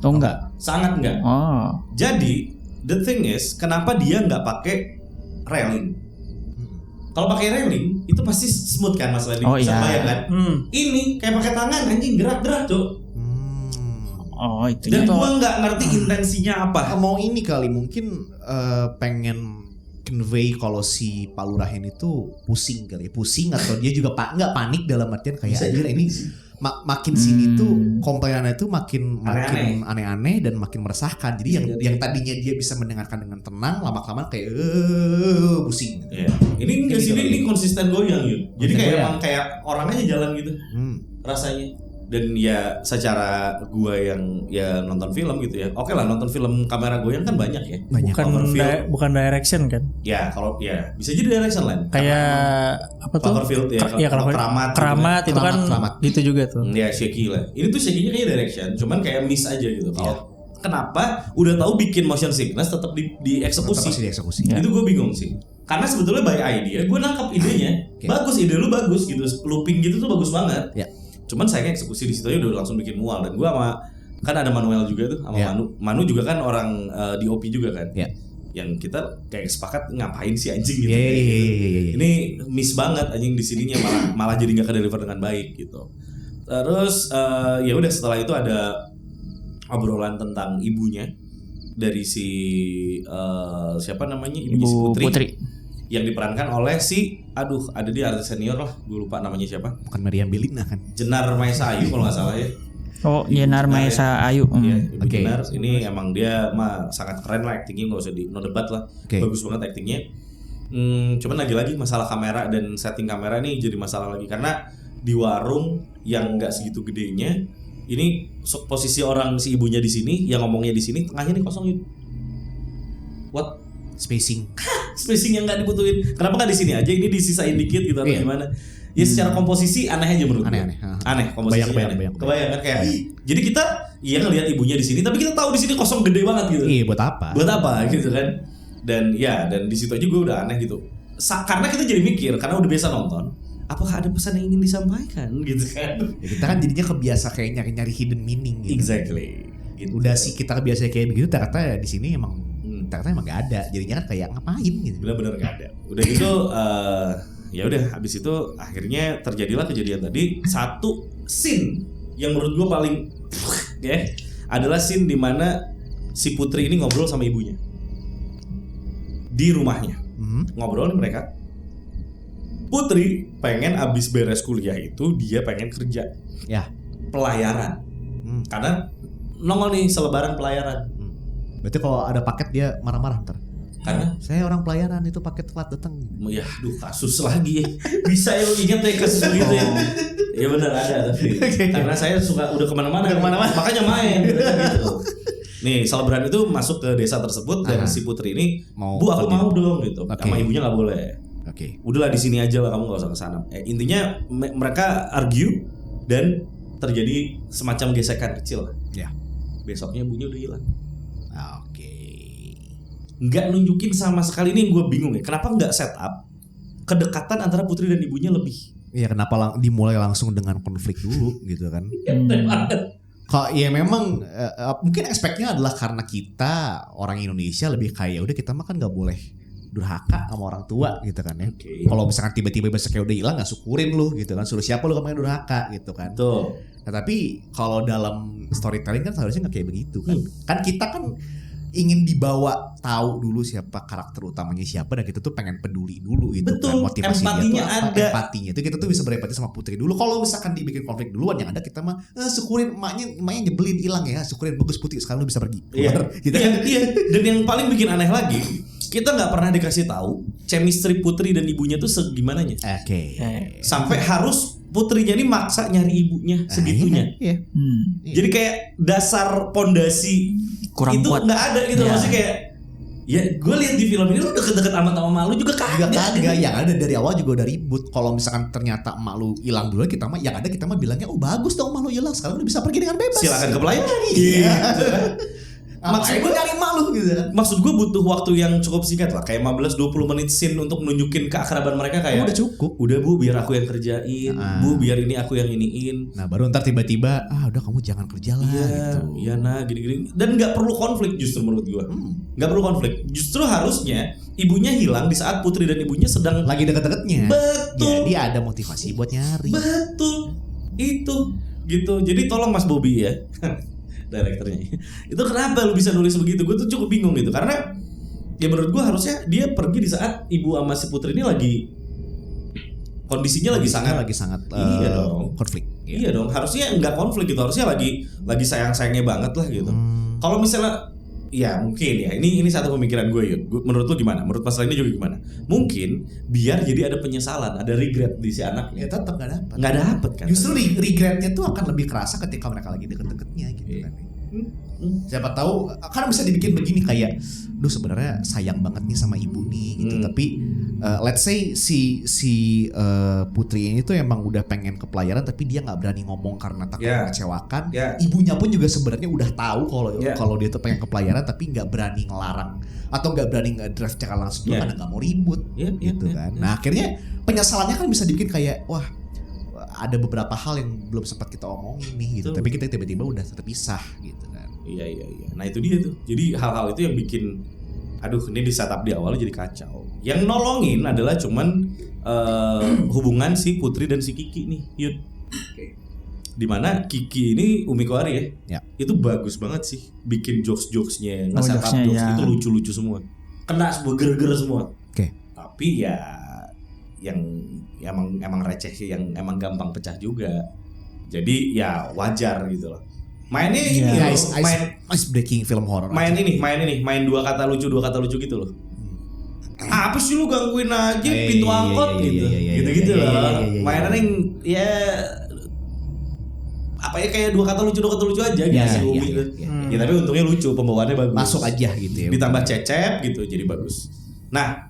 Oh enggak. Sangat enggak. Oh. Jadi the thing is, kenapa dia nggak pakai railing? Kalau pakai railing itu pasti smooth kan Mas Wendy? Oh, Bisa iya. bayang kan? Ini kayak pakai tangan anjing gerak-gerak Cok. Oh, itunya Dan tuh. gua nggak ngerti intensinya apa. Mau ini kali mungkin pengen convey kalau si Pak Lurah ini tuh pusing kali, pusing atau dia juga nggak panik dalam artian kayak anjir ini makin sini tuh komplainannya tuh makin aneh-aneh dan makin meresahkan. Jadi yang tadinya dia bisa mendengarkan dengan tenang, lama-lama kayak pusing. Iya. Ini enggak sih, ini konsisten goyang Yun. Jadi kayak goyang. emang kayak orangnya jalan gitu rasanya. Dan ya secara gua yang ya nonton film gitu ya. Oke lah, nonton film kamera goyang kan banyak ya. Banyak. Bukan direction kan? Ya kalau ya bisa jadi direction lain. Kayak apa tuh? Cloverfield ya. Iya, kalau Keramat itu kan Keramat. gitu juga tuh. Ya shaky lah. Ini tuh shaky-nya kayak direction, cuman kayak miss aja gitu. Kalau kenapa udah tahu bikin motion sickness tetap dieksekusi. Tetap masih dieksekusi. Itu gue bingung sih. Karena sebetulnya by idea, gue nangkap idenya. Bagus, ide lu bagus gitu. Looping gitu tuh bagus banget. Ya. Cuman saya eksekusi di situ aja udah langsung bikin mual. Dan gue sama kan ada Manuel juga tuh sama Ya. Manu juga kan orang DOP juga kan. Ya. Yang kita kayak sepakat ngapain sih anjing gitu. Iya. Ini miss banget anjing di sininya malah jadi nggak ke-deliver dengan baik gitu. Terus ya udah setelah itu ada obrolan tentang ibunya dari si siapa namanya ibunya si Ibu Putri. yang diperankan oleh si ada dia artis senior lah, gue lupa namanya siapa. Bukan Meriam Belina kan? Jenar Maesa Ayu kalau nggak salah ya. Oh, Jenar Maesa Ayu. Iya, Ibu Oke. Jenar ini emang dia mah sangat keren lah aktingnya, nggak usah no debat lah. Oke. Bagus banget aktingnya. Cuman lagi-lagi masalah kamera dan setting kamera ini jadi masalah lagi karena di warung yang nggak segitu gedenya ini posisi orang si ibunya di sini, yang ngomongnya di sini, tengahnya nih kosong yuk. What? Spacing. Spacing yang nggak dibutuhin. Kenapa nggak di sini aja? Ini disisain dikit gitu atau Iya. gimana? Ya secara komposisi aneh aja menurut gue. Aneh-aneh. Aneh komposisinya. Bayang. Kebayang kan kayak. Jadi kita ngelihat ibunya di sini, tapi kita tahu di sini kosong gede banget gitu. Iya, buat apa? Buat apa gitu kan? Dan di situ aja gue udah aneh gitu. Karena kita jadi mikir karena udah biasa nonton. Apakah ada pesan yang ingin disampaikan gitu kan? Ya, kita kan jadinya kebiasa kayak nyari hidden meaning gitu. Exactly. Gitu. Udah sih kita kebiasa kayak begitu, ternyata di sini emang ternyata emang gak ada. Jadinya kan kayak ngapain gitu. Benar-benar nggak ada. Udah gitu ya udah habis itu akhirnya terjadilah kejadian tadi. Satu scene yang menurut gue paling ya adalah scene dimana si Putri ini ngobrol sama ibunya di rumahnya. Ngobrol nih mereka. Putri pengen abis beres kuliah itu dia pengen kerja Ya. pelayaran karena nongol nih selebaran pelayaran. Berarti kalau ada paket dia marah-marah ntar. Karena Saya orang pelayaran, itu paket telat datang. ya aduh kasus lagi ya. Bisa ya lu ingat ya kasus begitu ya. Ya benar ada tapi karena saya suka udah kemana-mana makanya main gitu. Nih selebaran itu masuk ke desa tersebut dan si Putri ini Bu aku mau dong gitu. Sama ibunya nggak boleh. Oke. Udahlah di sini aja lah, kamu nggak usah kesana. Intinya mereka argue dan terjadi semacam gesekan kecil. Ya. Besoknya ibunya udah hilang. Oke. Nggak nunjukin sama sekali, ini gue bingung ya. Kenapa nggak set up kedekatan antara Putri dan ibunya lebih? Iya, kenapa dimulai langsung dengan konflik dulu gitu kan? Kok ya memang mungkin aspeknya adalah karena kita orang Indonesia lebih kayak udah kita mah kan nggak boleh durhaka sama orang tua gitu kan ya. Kalau misalkan tiba-tiba besoknya udah hilang nggak syukurin lu gitu kan. Suruh siapa lu kemarin durhaka gitu kan. Tuh. Nah, tapi kalau dalam storytelling kan seharusnya nggak kayak begitu kan. Kan kita kan ingin dibawa tahu dulu siapa karakter utamanya siapa, dan kita tuh pengen peduli dulu itu Betul, kan, motivasi empatinya dia tuh apa, ada. empatinya itu kita tuh bisa berempati sama Putri dulu. Kalau misalkan dibikin konflik duluan, yang ada kita mah syukurin emaknya nyebelin hilang ya, syukurin bagus Putri sekarang lu bisa pergi keluar, gitu kan. Iya. Dan yang paling bikin aneh lagi, kita nggak pernah dikasih tahu chemistry Putri dan ibunya tuh segimananya. Oke. Sampai harus Putrinya ini maksa nyari ibunya segitunya. Iya. Jadi kayak dasar pondasi Kurang itu kuat. nggak ada gitu. Ya. Maksudnya kayak ya gue lihat di film ini lu deket-deket amat sama malu juga Juga kagak. kagak, yang ada dari awal juga udah ribut. Kalau misalkan ternyata emak lu hilang dulu, kita mah yang ada kita mah bilangnya, oh bagus dong emak lu hilang, sekarang udah bisa pergi dengan bebas. Silakan ke pelayanan. Iya. Maksud Maksud gue nyari emak lu gitu kan. Maksud gue butuh waktu yang cukup singkat lah, kayak 15-20 menit scene untuk nunjukin keakraban mereka kayak Udah cukup. udah bu biar aku yang kerjain, bu biar ini aku yang iniin. Nah baru ntar tiba-tiba udah kamu jangan kerja lah gitu. Iya nah gini-gini. Dan nggak perlu konflik justru menurut gue. Nggak perlu konflik. Justru harusnya ibunya hilang di saat Putri dan ibunya sedang Lagi deket-deketnya. Betul. Jadi ada motivasi buat nyari. Betul. Itu gitu. Jadi tolong Mas Bobby ya. Direkturnya. Itu kenapa lu bisa nulis begitu? Gue tuh cukup bingung gitu. Karena ya menurut gue harusnya dia pergi di saat ibu sama si Putri ini lagi kondisinya lagi sangat iya dong. Konflik. Iya dong, harusnya nggak konflik gitu, harusnya lagi sayang-sayangnya banget lah gitu. Kalau misalnya ya mungkin ya ini satu pemikiran gue ya. Menurut lu gimana? Menurut masalah ini juga gimana? Mungkin biar jadi ada penyesalan, ada regret di si anaknya. Ya tetap gak Dapet kan? Justru regretnya tuh akan lebih kerasa ketika mereka lagi deket-deketnya gitu kan. Siapa tahu kan bisa dibikin begini kayak, duh sebenarnya sayang banget nih sama ibu nih gitu. Tapi let's say si Putri ini tuh emang udah pengen ke pelayaran, tapi dia nggak berani ngomong karena takut mengecewakan. Ibunya pun juga sebenarnya udah tahu kalau dia tuh pengen ke pelayaran, tapi nggak berani ngelarang atau nggak berani nge-drive secara langsung karena nggak mau ribut gitu kan. Nah akhirnya penyesalannya kan bisa dibikin kayak, wah ada beberapa hal yang belum sempat kita omongin nih gitu. Tapi kita tiba-tiba udah terpisah gitu kan. Iya. Nah itu dia tuh. Jadi hal-hal itu yang bikin, aduh ini di setup di awal jadi kacau. Yang nolongin adalah cuman hubungan si Putri dan si Kiki nih, Yud. Dimana Kiki ini Umi Kowari ya. Itu bagus banget sih, bikin jokes-jokesnya, nge-setup jokes itu lucu-lucu semua. Kena semua, ger-ger semua. Tapi ya yang emang receh sih, yang emang gampang pecah juga. Jadi ya wajar gitu loh. Mainnya ini ice breaking film horror. Main dua kata lucu gitu loh. Apa sih lu gangguin aja pintu angkot gitu. Gitu-gitu loh. Mainannya yang ya apa ya kayak dua kata lucu aja gitu sih Umi itu. Ya tapi untungnya lucu, pembawaannya bagus. Masuk aja gitu ya. Ditambah cecep gitu jadi bagus. Nah,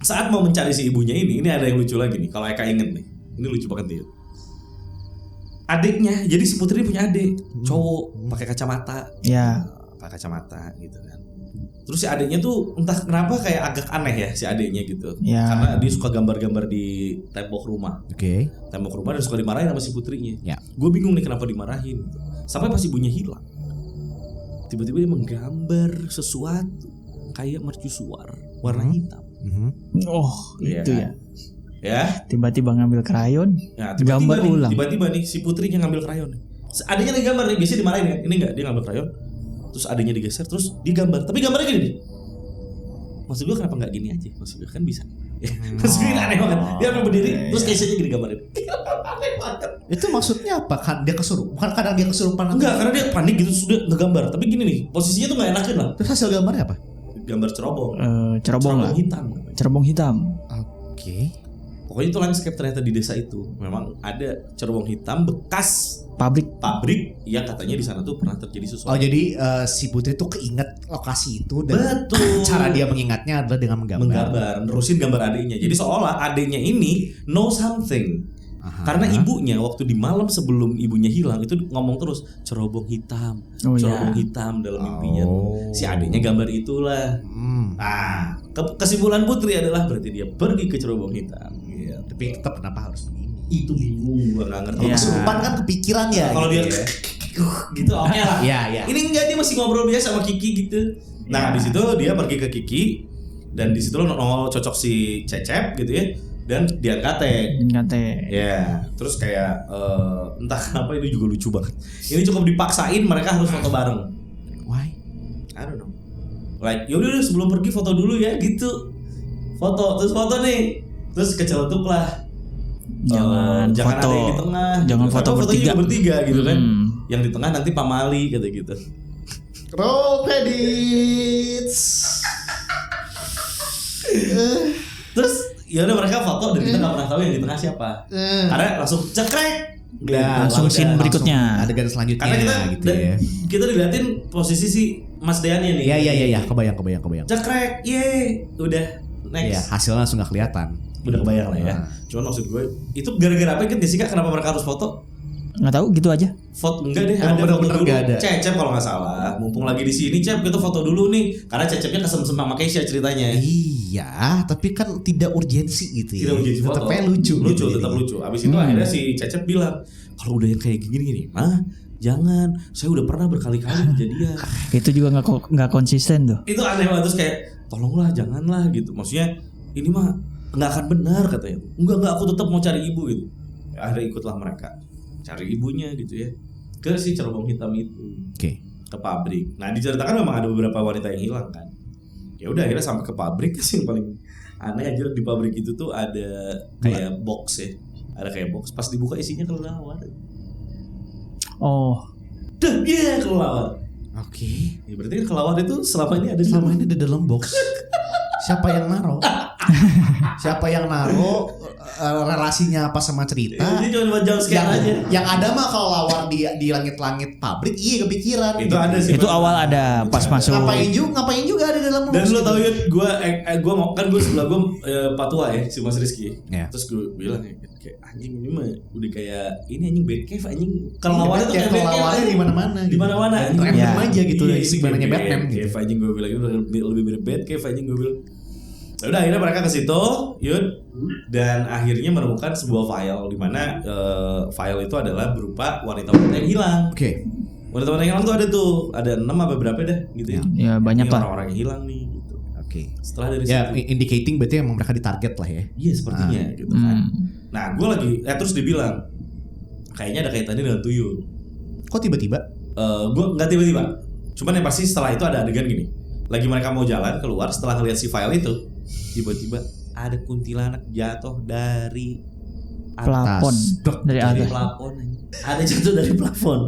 saat mau mencari si ibunya ini ada yang lucu lagi nih. Kalau Eka inget nih, ini lucu banget nih. Adiknya, jadi si Putri punya adik cowok pakai kacamata, pakai kacamata gitu kan. Terus si adiknya tuh entah kenapa kayak agak aneh ya si adiknya gitu, karena dia suka gambar-gambar di tembok rumah, tembok rumah dan suka dimarahin sama si Putrinya. Gue bingung nih kenapa dimarahin. Sampai pas ibunya hilang, tiba-tiba dia menggambar sesuatu kayak mercusuar warna hitam. Itu ya. Tiba-tiba ngambil krayon, gambar ulang. Tiba-tiba nih si Putrinya ngambil krayon. Adiknya nih gambar nih, biasanya dimarahin kan. Ini enggak, dia ngambil krayon. Terus adiknya digeser, terus digambar. Tapi gambarnya gini nih. Maksud gue kenapa enggak gini aja? Maksud gue kan bisa. Maksud gue aneh banget. Dia sampai berdiri, terus casenya gini gambarin. Aneh banget. Itu maksudnya apa? Kan dia kesurupan? Bukan kadang dia kesurupan? Enggak, karena dia panik gitu sudah ngegambar. Tapi gini nih, posisinya tuh enggak enakin lah. Terus hasil gambarnya apa? Gambar cerobong. Cerobong lah. Hitam. Cerobong hitam. Oke. Pokoknya itu landscape ternyata di desa itu memang ada cerobong hitam bekas pabrik yang katanya di sana tuh pernah terjadi sesuatu. Oh jadi si Putri tuh keinget lokasi itu dan betul. Cara dia mengingatnya adalah dengan menggambar, nerusin gambar adiknya. Jadi seolah adiknya ini know something. Karena ibunya waktu di malam sebelum ibunya hilang itu ngomong terus cerobong hitam, hitam dalam mimpinya. Si adiknya gambar itulah. Nah, kesimpulan Putri adalah berarti dia pergi ke cerobong hitam. Tapi tetap kenapa harus begini? Itu bingung, gua nggak ngerti. Kesurupan kan kepikiran ya. Kalau gitu dia gitu oke lah. Iya. Ini enggak, dia masih ngobrol biasa sama Kiki gitu. Nah, di situ dia pergi ke Kiki dan di situ nongol cocok si Cecep gitu ya. Dan Dian Kate. Ya, terus kayak entah kenapa ini juga lucu banget. Ini cukup dipaksain mereka harus foto bareng. Why? I don't know. like yaudah sebelum pergi foto dulu ya gitu. Foto nih. Terus kecelutuk lah. Jangan Jangan foto. ada yang di tengah. Jangan gitu. foto Fotonya bertiga. juga bertiga gitu kan. Hmm. Yang di tengah nanti pamali kata gitu. Roll credits. Terus ya udah mereka foto dan kita nggak pernah tahu yang di tengah siapa. Karena langsung cekrek. Udah, Langsung scene berikutnya. Adegan selanjutnya Karena kita gitu ya. kita diliatin posisi si Mas Deannya nih. Iya, kebayang. Cekrek, ye, udah next. Iya, hasilnya langsung gak kelihatan. Udah kebayang lah ya. Nah. Cuman maksud gue itu gara-gara apa gitu sih Kak? Kenapa mereka harus foto? Nggak tahu gitu aja. Foto enggak deh, Emang ada foto bener-bener dulu. nggak ada. Cecep kalau nggak salah. Mumpung lagi di sini Cep, kita foto dulu nih. Karena Cecepnya kesem-sem sama Keisha ceritanya. Iya, tapi kan tidak urgensi gitu ya. Tidak urgensi foto. Tetap aja lucu. Lucu, gitu tetap jadi. lucu. Abis itu akhirnya si Cecep bilang, kalau udah yang kayak gini, mah jangan. Saya udah pernah berkali-kali kejadian. Itu juga nggak konsisten tuh. Itu aneh banget terus kayak, tolonglah, janganlah gitu. Maksudnya ini mah nggak akan benar katanya. Enggak, aku tetap mau cari ibu gitu. Ya, akhirnya ikutlah mereka cari ibunya gitu ya ke si cerobong hitam itu. Oke. Ke pabrik. Nah diceritakan memang ada beberapa wanita yang hilang kan. Ya udah akhirnya sampai ke pabrik sih yang paling aneh aja di pabrik itu tuh ada kayak box ya. Ada kayak box pas dibuka isinya kelelawar. Oh, Dah iya kelelawar. Oke. Ya berarti kan kelelawar itu selama ini ada di Selama ini di dalam box. Siapa yang naro? Siapa yang naro? Relasinya apa sama cerita? Ini cuma buat jump scare aja. Yang ada mah kalau lawar di langit-langit pabrik, iya kepikiran. Itu ada sih. itu awal ada pas masuk. Ngapain juga ada dalam Dan box lo gitu. tau ya, gue kan gue sebelah gue patua ya si Mas Rizky. Ya. Terus gue bilang kayak anjing ini mah udah kayak ini anjing Batcave anjing. Kelelawar itu kayak lawarnya di mana-mana. Di mana-mana. Random Ya. aja gitu Iya, dari sebenarnya kayak Batman Batcave gitu. anjing gue bilang itu lebih mirip Batcave anjing gue bilang. Ya udah akhirnya mereka ke situ, Yud, dan akhirnya menemukan sebuah file di mana file itu adalah berupa wanita-wanita yang hilang. Oke. Wanita-wanita yang hilang tuh ada 6 apa berapa dah gitu ya. Ya banyak Ini lah. orang-orang yang hilang nih gitu. Oke. Setelah dari Ya, situ. indicating berarti emang mereka ditarget lah ya. Iya sepertinya gitu kan. Nah gue lagi terus dibilang kayaknya ada kaitannya dengan tuyul. Kok tiba-tiba? Gue nggak tiba-tiba. Cuman yang pasti setelah itu ada adegan gini. Lagi mereka mau jalan keluar setelah ngeliat si file itu, tiba-tiba ada kuntilanak jatuh dari Plafon dari dari atas. plafon. Ada jatuh dari plafon.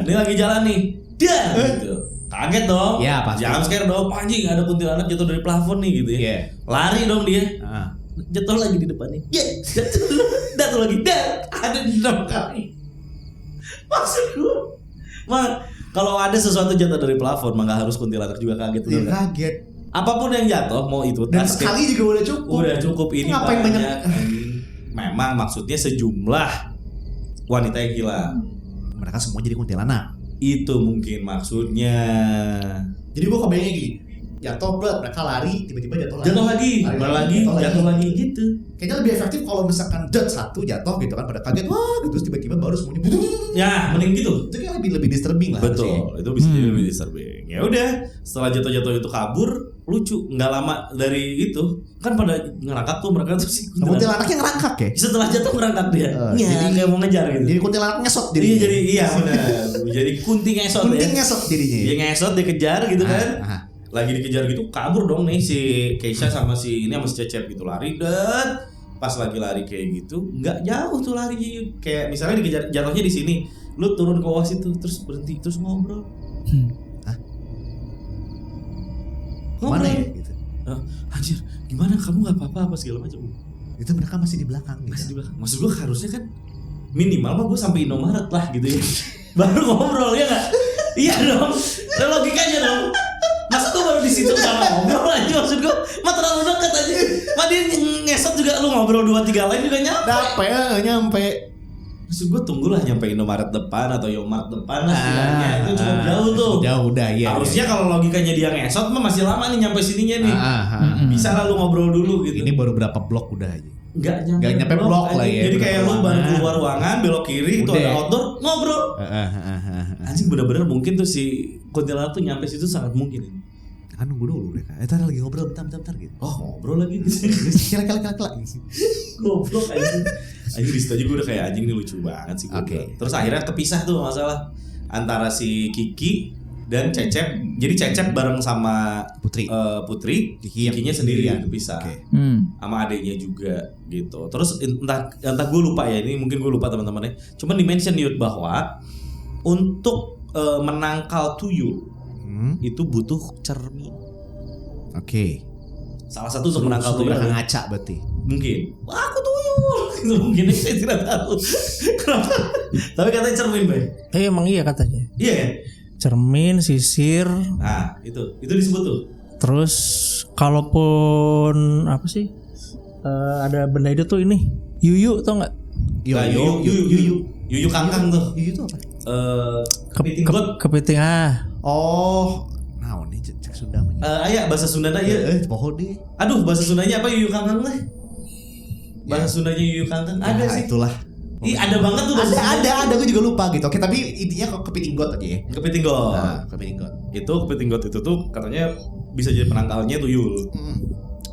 Ini lagi jalan nih. Dia gitu. Kaget dong. Ya, pasti. Jangan scare dong. Anjing ada kuntilanak jatuh dari plafon nih gitu ya. Iya. Lari dong dia. Ah. Jatuh lagi di depan nih. Jatuh lagi. Ada di dalam kami. Maksud gue, kalau ada sesuatu jatuh dari plafon, mah nggak harus kuntilanak juga kaget. Iya, bener nggak? kaget. Apapun yang jatuh, mau itu Dan tas, sekali juga udah cukup. udah cukup ini Ngapain banyak. banyak? anjing. Memang maksudnya sejumlah wanita yang hilang. Mereka semua jadi kuntilanak. Itu mungkin maksudnya. Jadi gua kebayangnya gini. Jatuh berat, mereka lari, tiba-tiba jatuh lagi. Jatuh lagi, Lari jatuh lagi gitu. Kayaknya lebih efektif kalau misalkan satu jatuh gitu kan pada kaget wah gitu terus tiba-tiba baru semuanya Ya, mending gitu. itu kan lebih disturbing lah harusnya. Betul, itu bisa jadi lebih disturbing. Ya udah, setelah jatuh-jatuh itu kabur, lucu. Nggak lama dari itu, kan pada ngerangkak tuh mereka tuh sih. Kuntilanaknya ngerangkak ya. Setelah jatuh ngerangkak dia. Jadi kayak mau ngejar gitu. Jadi kuntilanak ngesot jadi. Iya, iya benar. Jadi kunti ngesot ya. Kunting ngesot jadinya. Dia ngesot, dia kejar gitu kan. Ah. Lagi dikejar gitu kabur dong nih si Keisha sama si ini sama si Cecep gitu lari dan pas lagi lari kayak gitu nggak jauh tuh larinya Yud. Kayak misalnya dikejar jatuhnya di sini, lu turun ke bawah situ terus berhenti terus ngobrol. Mana ya gitu. Anjir, gimana kamu nggak apa-apa apa segala macam. Itu mereka masih di belakang gitu. Masih di belakang. Maksud gua harusnya kan minimal mah gua sampai Indomaret lah gitu ya. Baru ngobrol ya nggak? Iya dong. Logikanya dong. Masa tuh baru di situ sama ngobrol aja maksud gua. Mah terlalu dekat aja. Mah dia ngesot juga lu ngobrol 2-3 lain juga nyampe. Nyampe. Maksud gua tunggulah nyampe Indomaret depan atau Yomart depan lah setidaknya. Itu cukup jauh tuh. Jauh udah ya. Harusnya kalau logikanya dia ngesot mah masih lama nih nyampe sininya nih. Bisa lah lu ngobrol dulu gitu. Ini baru berapa blok udah aja. Nggak nyampe blok lah ya. Jadi kayak lu baru keluar ruangan belok kiri itu Udah. ada outdoor ngobrol. Anjing bener-bener mungkin tuh si kuntilanak tuh nyampe situ sangat mungkin ini. Kan nunggu dulu mereka. Tadi lagi ngobrol bentar gitu. Oh ngobrol lagi gitu. Kira. Goblok anjing. Anjing di situ aja gue udah kayak anjing ini lucu banget sih. Oke. Terus akhirnya kepisah tuh masalah antara si Kiki dan Cecep. Jadi Cecep bareng sama Putri. Putri, Kiki yang Kikinya sendirian sendirian. bisa. Oke. Sama adiknya juga gitu. Terus entah gue lupa ya, ini mungkin gue lupa teman-temannya. Cuman di-mention Yud bahwa untuk menangkal tuyul itu butuh cermin. Oke. Salah satu untuk menangkal tuyul belakang adalah- ngaca berarti. mungkin. Wah, aku tuyul. Itu mungkin saya tidak tahu. Kenapa? Tapi katanya cermin, Bay. Emang iya katanya. Iya ya? Cermin, sisir, Nah, itu disebut tuh. terus kalaupun apa sih? Ada benda itu tuh ini. Yuyu tau nggak? Nah, yuyu kangkang tuh. Yuyu itu apa? Kepiting got. Kepiting Oh, nah ini cek Sunda mah. Aya bahasa Sundana ya. Pohon deh. Aduh, bahasa Sundanya apa yuyu kangkang teh? Bahasa Sundanya yuyu kangkang ada Ya, sih. itulah. Ih, ada banget tuh bahasa Sunda. Ada, gue juga lupa gitu. Oke, tapi intinya kok kepiting got aja ya. Kepiting got. Nah, kepiting got. Itu kepiting got itu tuh katanya bisa jadi penangkalnya tuyul.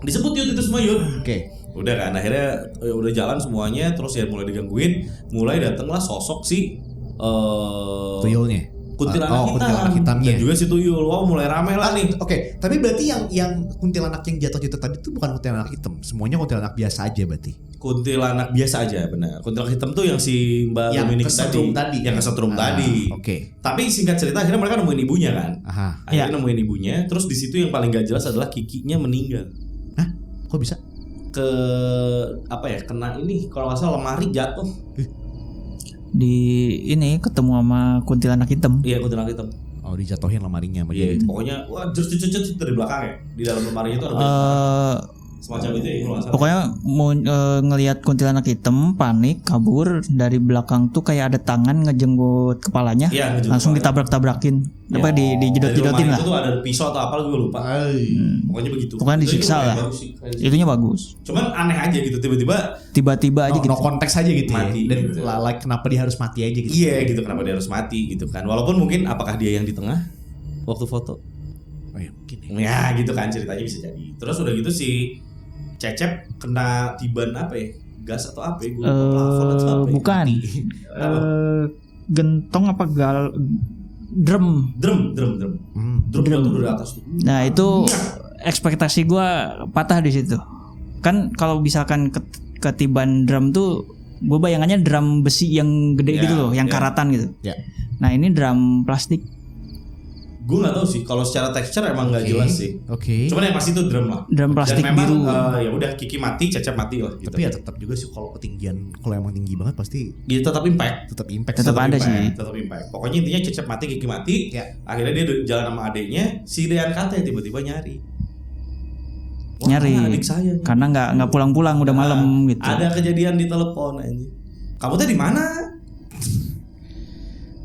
Disebut Yud itu semua Yud. Oke. Udah kan akhirnya udah jalan semuanya, terus ya mulai digangguin, mulai datanglah sosok si Tuyulnya. kuntilanak hitam. Kuntilanak hitamnya. Dan juga si tuyul. Wow, mulai rame lah nih. Oke, tapi berarti yang kuntilanak yang jatuh-jatuh tadi itu bukan kuntilanak hitam. Semuanya kuntilanak biasa aja berarti. Kuntilanak biasa aja, benar. Kuntilanak hitam tuh yang si Mbak Yang Dominik kesetrum tadi. Yang kesetrum tadi. Oke. Tapi singkat cerita akhirnya mereka nemuin ibunya kan. Aha. Akhirnya nemuin ibunya. Terus di situ yang paling gak jelas adalah Kikinya meninggal. Hah? Kok bisa? Ke apa ya? Kena ini kalau nggak salah lemari jatuh. Di ini ketemu sama kuntilanak hitam. Iya, kuntilanak hitam. Oh, dijatuhin lemarinya sama Iya, dia. pokoknya wah jus dari belakang ya. Di dalam lemari itu ada semacam itu ya kalau nggak salah. Pokoknya mau ngelihat kuntilanak hitam, panik, kabur dari belakang tuh kayak ada tangan ngejenggot kepalanya, Iya, ngejenggot langsung kepala. ditabrak-tabrakin, apa dijedot-jedotin Dari lemari lah. itu tuh ada pisau atau apa gue lupa. Pokoknya begitu. Pokoknya Itu disiksa juga lah. bagus sih, keren sih. Itunya bagus. Cuman aneh aja gitu tiba-tiba. Tiba-tiba aja No gitu. konteks aja gitu Mati ya. Dan gitu. like kenapa dia harus mati aja gitu. Iya gitu, kenapa dia harus mati gitu kan. Walaupun mungkin apakah dia yang di tengah waktu foto. Oh ya, mungkin ya. Ya gitu kan ceritanya bisa jadi. Terus udah gitu si Cecep kena tiban apa ya? Gas atau apa ya? Gua lupa, plafon atau apa ya? Bukan. Apa? Gentong apa drum. Drum jatuh dari atas tuh. Nah, itu ekspektasi gua patah di situ. Kan kalau misalkan ketiban drum tuh gue bayangannya drum besi yang gede Ya, gitu loh, yang ya. karatan gitu. Ya. Nah, ini drum plastik. Gue nggak tahu sih. Kalau secara texture emang nggak jelas sih. Oke. Cuman yang pasti itu drum lah. Drum plastik Dan memang biru. ya udah Kiki mati, Cecep mati lah. Gitu. Tapi ya tetap juga sih kalau ketinggian, kalau emang tinggi banget pasti Gitu tetap impact. tetap impact. Tetap ada impact, sih. Tetap impact. Pokoknya intinya Cecep mati, Kiki mati. Ya. Akhirnya dia jalan sama adiknya. Si Dean Kate tiba-tiba nyari. Wah, Nyari. adik saya. nih. Karena nggak pulang-pulang udah malam gitu. Ada kejadian di telepon aja. Kamu tadi di mana?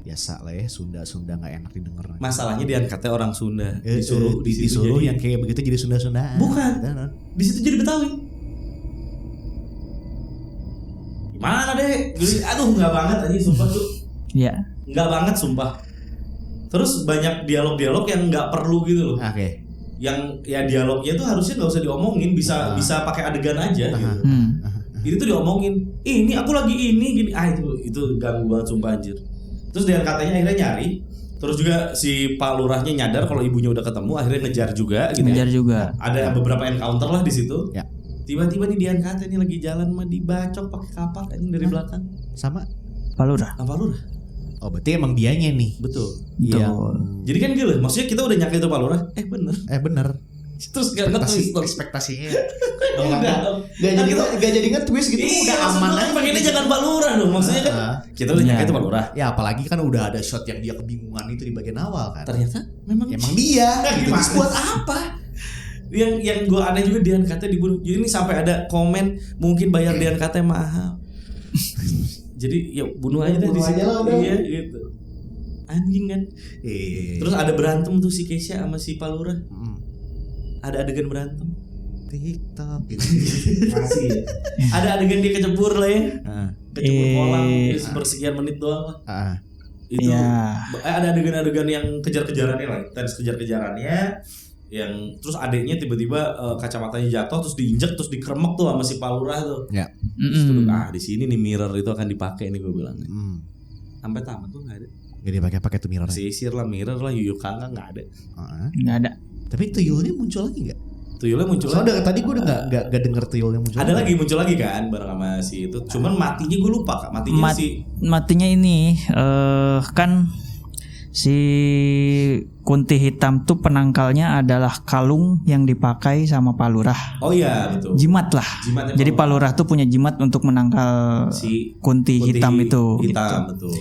Biasa lah ya, Sunda nggak enak didengar. Masalahnya Dean Kate orang Sunda. Disuruh di situ disuruh jadi- yang kayak begitu jadi Sunda-Sundaan. Bukan. Gitu, non. di situ jadi Betawi. Gimana deh? Aduh nggak banget aja sumpah tuh. Ya. Nggak banget sumpah. Terus banyak dialog-dialog yang nggak perlu gitu loh. Oke. Yang ya dialognya tuh harusnya nggak usah diomongin, bisa pakai adegan aja gitu. Itu tuh diomongin, ini aku lagi ini gini, itu ganggu banget sumpah anjir. Terus dia katanya akhirnya nyari, terus juga si Pak Lurahnya nyadar kalau ibunya udah ketemu, akhirnya ngejar juga gitu. Ngejar ya. juga. Ada beberapa encounter lah di situ. Ya. Tiba-tiba nih Dian Kate ini lagi jalan mah dibacok pakai kapak anjing dari belakang. Sama. Pak Lurah. Apa Lurah? Oh, berarti emang dianya nih. Betul. Betul. Jadi kan gitu, maksudnya kita udah nyangka itu Pak Lurah. Bener. Bener. Terus gak nge-twist dong. Ekspektasinya. Udah. Gak jadi nge-twist gitu. Iya, Udah aman aja. Pakainya jangan Pak Lurah dong. Maksudnya kan kita udah nyangka Iya. itu Pak Lurah. Ya apalagi kan udah ada shot yang dia kebingungan itu di bagian awal kan. Ternyata memang Emang dia. Gitu. Gimana? Terus buat apa? yang gue aneh juga Dian Kate dibunuh. Jadi ini sampai ada komen mungkin bayar Dian Kate mahal. Jadi ya bunuh aja deh di Bunuh situ. aja lah udah. Iya gitu. Anjing kan. Terus ada berantem tuh si Kesha sama si Pak Lurah. Ada adegan berantem. TikTok gitu. Masih. Ada adegan dia kecebur lah ya. Kecebur kolam sepersekian menit doang lah. Itu Iya. ada adegan-adegan yang kejar-kejarannya lah, intens kejar-kejarannya yang terus adiknya tiba-tiba kacamatanya jatuh terus diinjek terus dikeremek tuh sama si Pak Lurah tuh. Ya. Terus tuh, di sini nih mirror itu akan dipakai nih gue bilang. Sampai tamat tuh nggak ada. Gak dipakai tuh mirror. Sisir lah, mirror lah, Yu Kanga nggak ada. Nggak ada. Tapi tuyulnya muncul lagi nggak? Tuyulnya muncul. Soalnya tadi gue udah nggak denger tuyulnya muncul. Ada lagi muncul lagi kan bareng sama si itu. Cuman matinya gue lupa Kak. Matinya Matinya ini kan si Kunti Hitam tuh penangkalnya adalah kalung yang dipakai sama Pak Lurah. Oh iya betul. Jimat lah. Jimatnya Jadi Pak Pak Lurah tuh punya jimat untuk menangkal si Kunti Hitam itu. Hitam betul.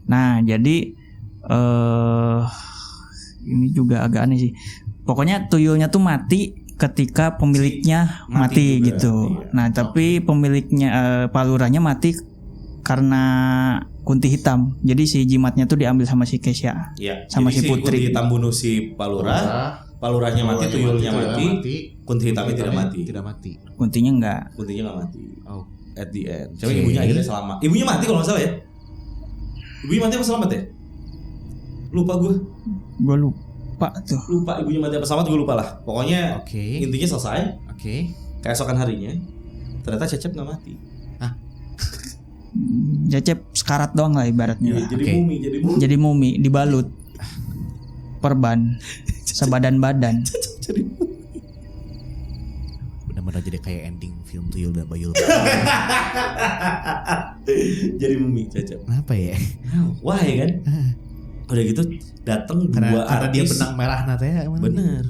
Nah, jadi ini juga agak aneh sih. Pokoknya tuyulnya tuh mati ketika pemiliknya mati juga, gitu. iya. Nah, tapi pemiliknya Pak Lurahnya mati karena Kunti Hitam. Jadi si jimatnya tuh diambil sama si Kesha. Iya. Sama Jadi si Putri. Kunti Hitam bunuh si Pak Lurah. Pak Lurahnya mati, tuyulnya mati. Kunti Hitamnya tidak mati. Tidak mati. Kuntinya enggak. Kuntinya nggak mati. Oh. At the end. Cuma ibunya akhirnya selamat. Ibunya mati kalau nggak salah ya. Ibunya mati apa selamat ya? Lupa gue. Gue lupa tuh. Lupa ibunya mati apa selamat gue lupa lah. Pokoknya Oke. intinya selesai. Oke. Keesokan harinya ternyata Cecep nggak mati. Cecep sekarat doang lah ibaratnya. Iya, jadi Oke. mumi, Jadi mumi dibalut perban sebadan-badan. jadi Benar-benar jadi kayak ending film Tuyul dan Bayul. jadi mumi Cecep. Kenapa ya? Wah ya kan? Udah gitu datang dua Karena dia artis. benang merah natanya. Bener.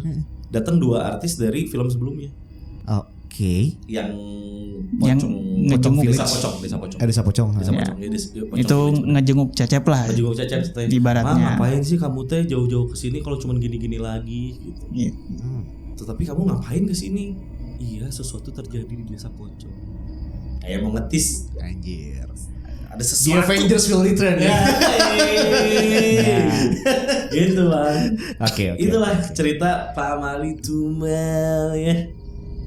Datang dua artis dari film sebelumnya. Oke. Yang ngejenguk. Desa Pocong. Desa Pocong. Desa Ya. Pocong. Ya, Pocong. Itu ngejenguk Cecep lah. Ngejenguk Cecep katanya. Ibaratnya. "Ma, ngapain sih kamu teh jauh-jauh ke sini kalau cuma gini-gini lagi gitu. Iya. Tetapi kamu ngapain ke sini? Iya, sesuatu terjadi di Desa Pocong. Kayak mau ngetis Anjir. ada The sesuatu. Avengers will return ya. Gitu bang. Oke. Itulah cerita Pak Mali Tumal ya.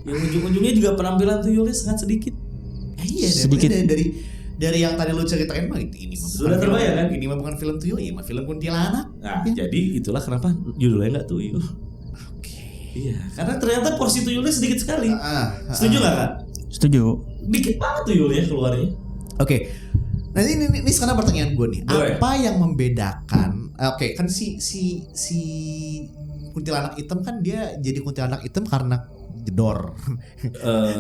Yang ujung-ujungnya juga penampilan tuyulnya sangat sedikit. Iya, Sedikit. dari yang tadi lu ceritain mah ini mah Sudah bukan terbayang film- kan? Ini mah bukan film tuyul, ini mah film kuntilanak. Nah, jadi itulah kenapa judulnya nggak tuyul. Iya, karena ternyata porsi tuyulnya sedikit sekali. Setuju nggak Kak? Setuju. Dikit banget tuyulnya keluarnya. Oke. Nah ini sekarang pertanyaan gue nih. Boleh. Apa yang membedakan? Oke, kan si kuntilanak hitam kan dia jadi kuntilanak hitam karena jedor.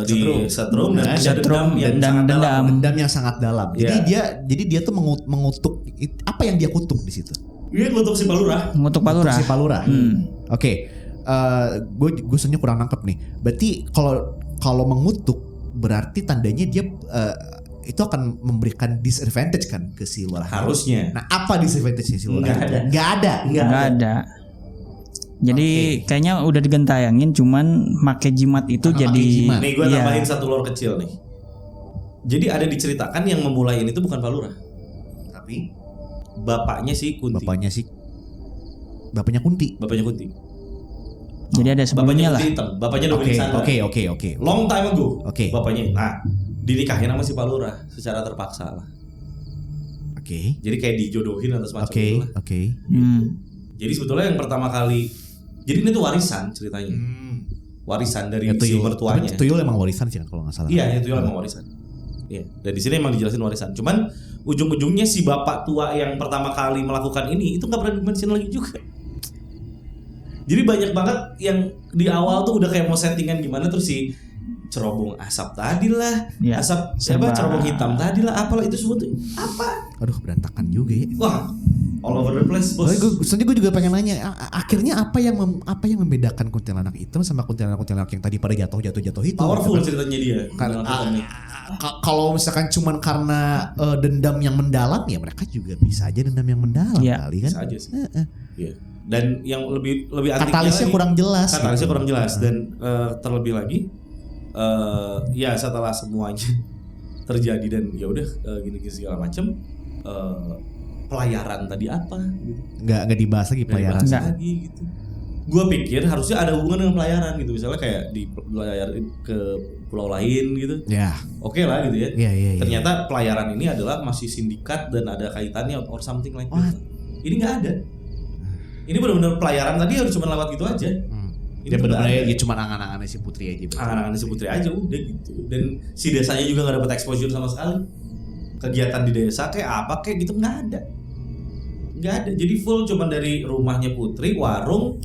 Di setrum dan ada Setrum dendam yang dan sangat dalam. dendam. Dendam yang sangat dalam. Iya. Jadi dia tuh mengutuk apa yang dia kutuk di situ? Dia ngutuk si Pak Lurah. Ngutuk Pak Lurah. Si Pak Lurah. Hmm. Oke. Gue sebenarnya kurang nangkep nih. Berarti kalau mengutuk berarti tandanya dia itu akan memberikan disadvantage kan ke si Lurah. Harusnya. Nah, apa disadvantage-nya si Lurah? Nggak ada. Nggak ada. Nggak ada. Jadi kayaknya udah digentayangin, cuman make jimat itu Karena jadi. make jimat. Nih gue Iya. tambahin satu lore kecil nih. Jadi ada diceritakan yang memulai ini tuh bukan Pak Lurah, Tapi bapaknya si Kunti. bapaknya Kunti. Bapaknya Kunti. Jadi ada sebelumnya Bapaknya lah. Kunti hitam. Bapaknya Dominic Sandra. Oke. Long time ago. Oke. Bapaknya. Nah, dinikahin sama si Pak Lurah secara terpaksa lah. Oke. Jadi kayak dijodohin atau semacam Oke. itu lah. Oke. Jadi sebetulnya yang pertama kali, jadi ini tuh warisan ceritanya. Warisan dari si mertuanya. Tapi tuyul emang warisan sih kan kalau nggak salah. Iya, itu emang warisan. Iya. Dan di sini emang dijelasin warisan. Cuman ujung-ujungnya si bapak tua yang pertama kali melakukan ini itu nggak pernah dimention lagi juga. Jadi banyak banget yang di awal tuh udah kayak mau settingan gimana terus si cerobong asap tadi lah, Ya, asap serba- cerobong hitam tadi lah, apalah itu sebut apa? Aduh berantakan juga ya. Wah, all over the place bos. Gue juga pengen nanya, akhirnya apa yang membedakan kuntilanak itu sama kuntilanak yang tadi pada jatuh itu? Powerful Gitu ceritanya dia. kan. Melakukan ini. Kalau misalkan cuman karena dendam yang mendalam ya mereka juga bisa aja dendam yang mendalam Iya. kali kan. Bisa aja sih. Iya. Dan yang lebih antiknya Katalisnya lagi, kurang jelas. katalisnya gitu. kurang jelas dan terlebih lagi ya setelah semuanya terjadi dan ya udah gini-gini segala macam pelayaran tadi apa gitu. Nggak dibahas lagi Nggak pelayaran. dibahas lagi gitu. Gua pikir harusnya ada hubungan dengan pelayaran gitu, misalnya kayak di pelayaran ke pulau lain gitu. Ya. Oke lah gitu ya. Iya. Ternyata pelayaran ini adalah masih sindikat dan ada kaitannya or something like What? that. Ini nggak ada. Ini benar-benar pelayaran tadi harus cuma lewat gitu aja. Ini Dia benar-benar nggak ada. ya cuma angan-angannya si Putri aja. Angan-angan si Putri aja udah gitu. Dan si desanya juga nggak dapat exposure sama sekali. Kegiatan di desa kayak apa kayak gitu nggak ada. nggak ada. Jadi full cuman dari rumahnya Putri, warung,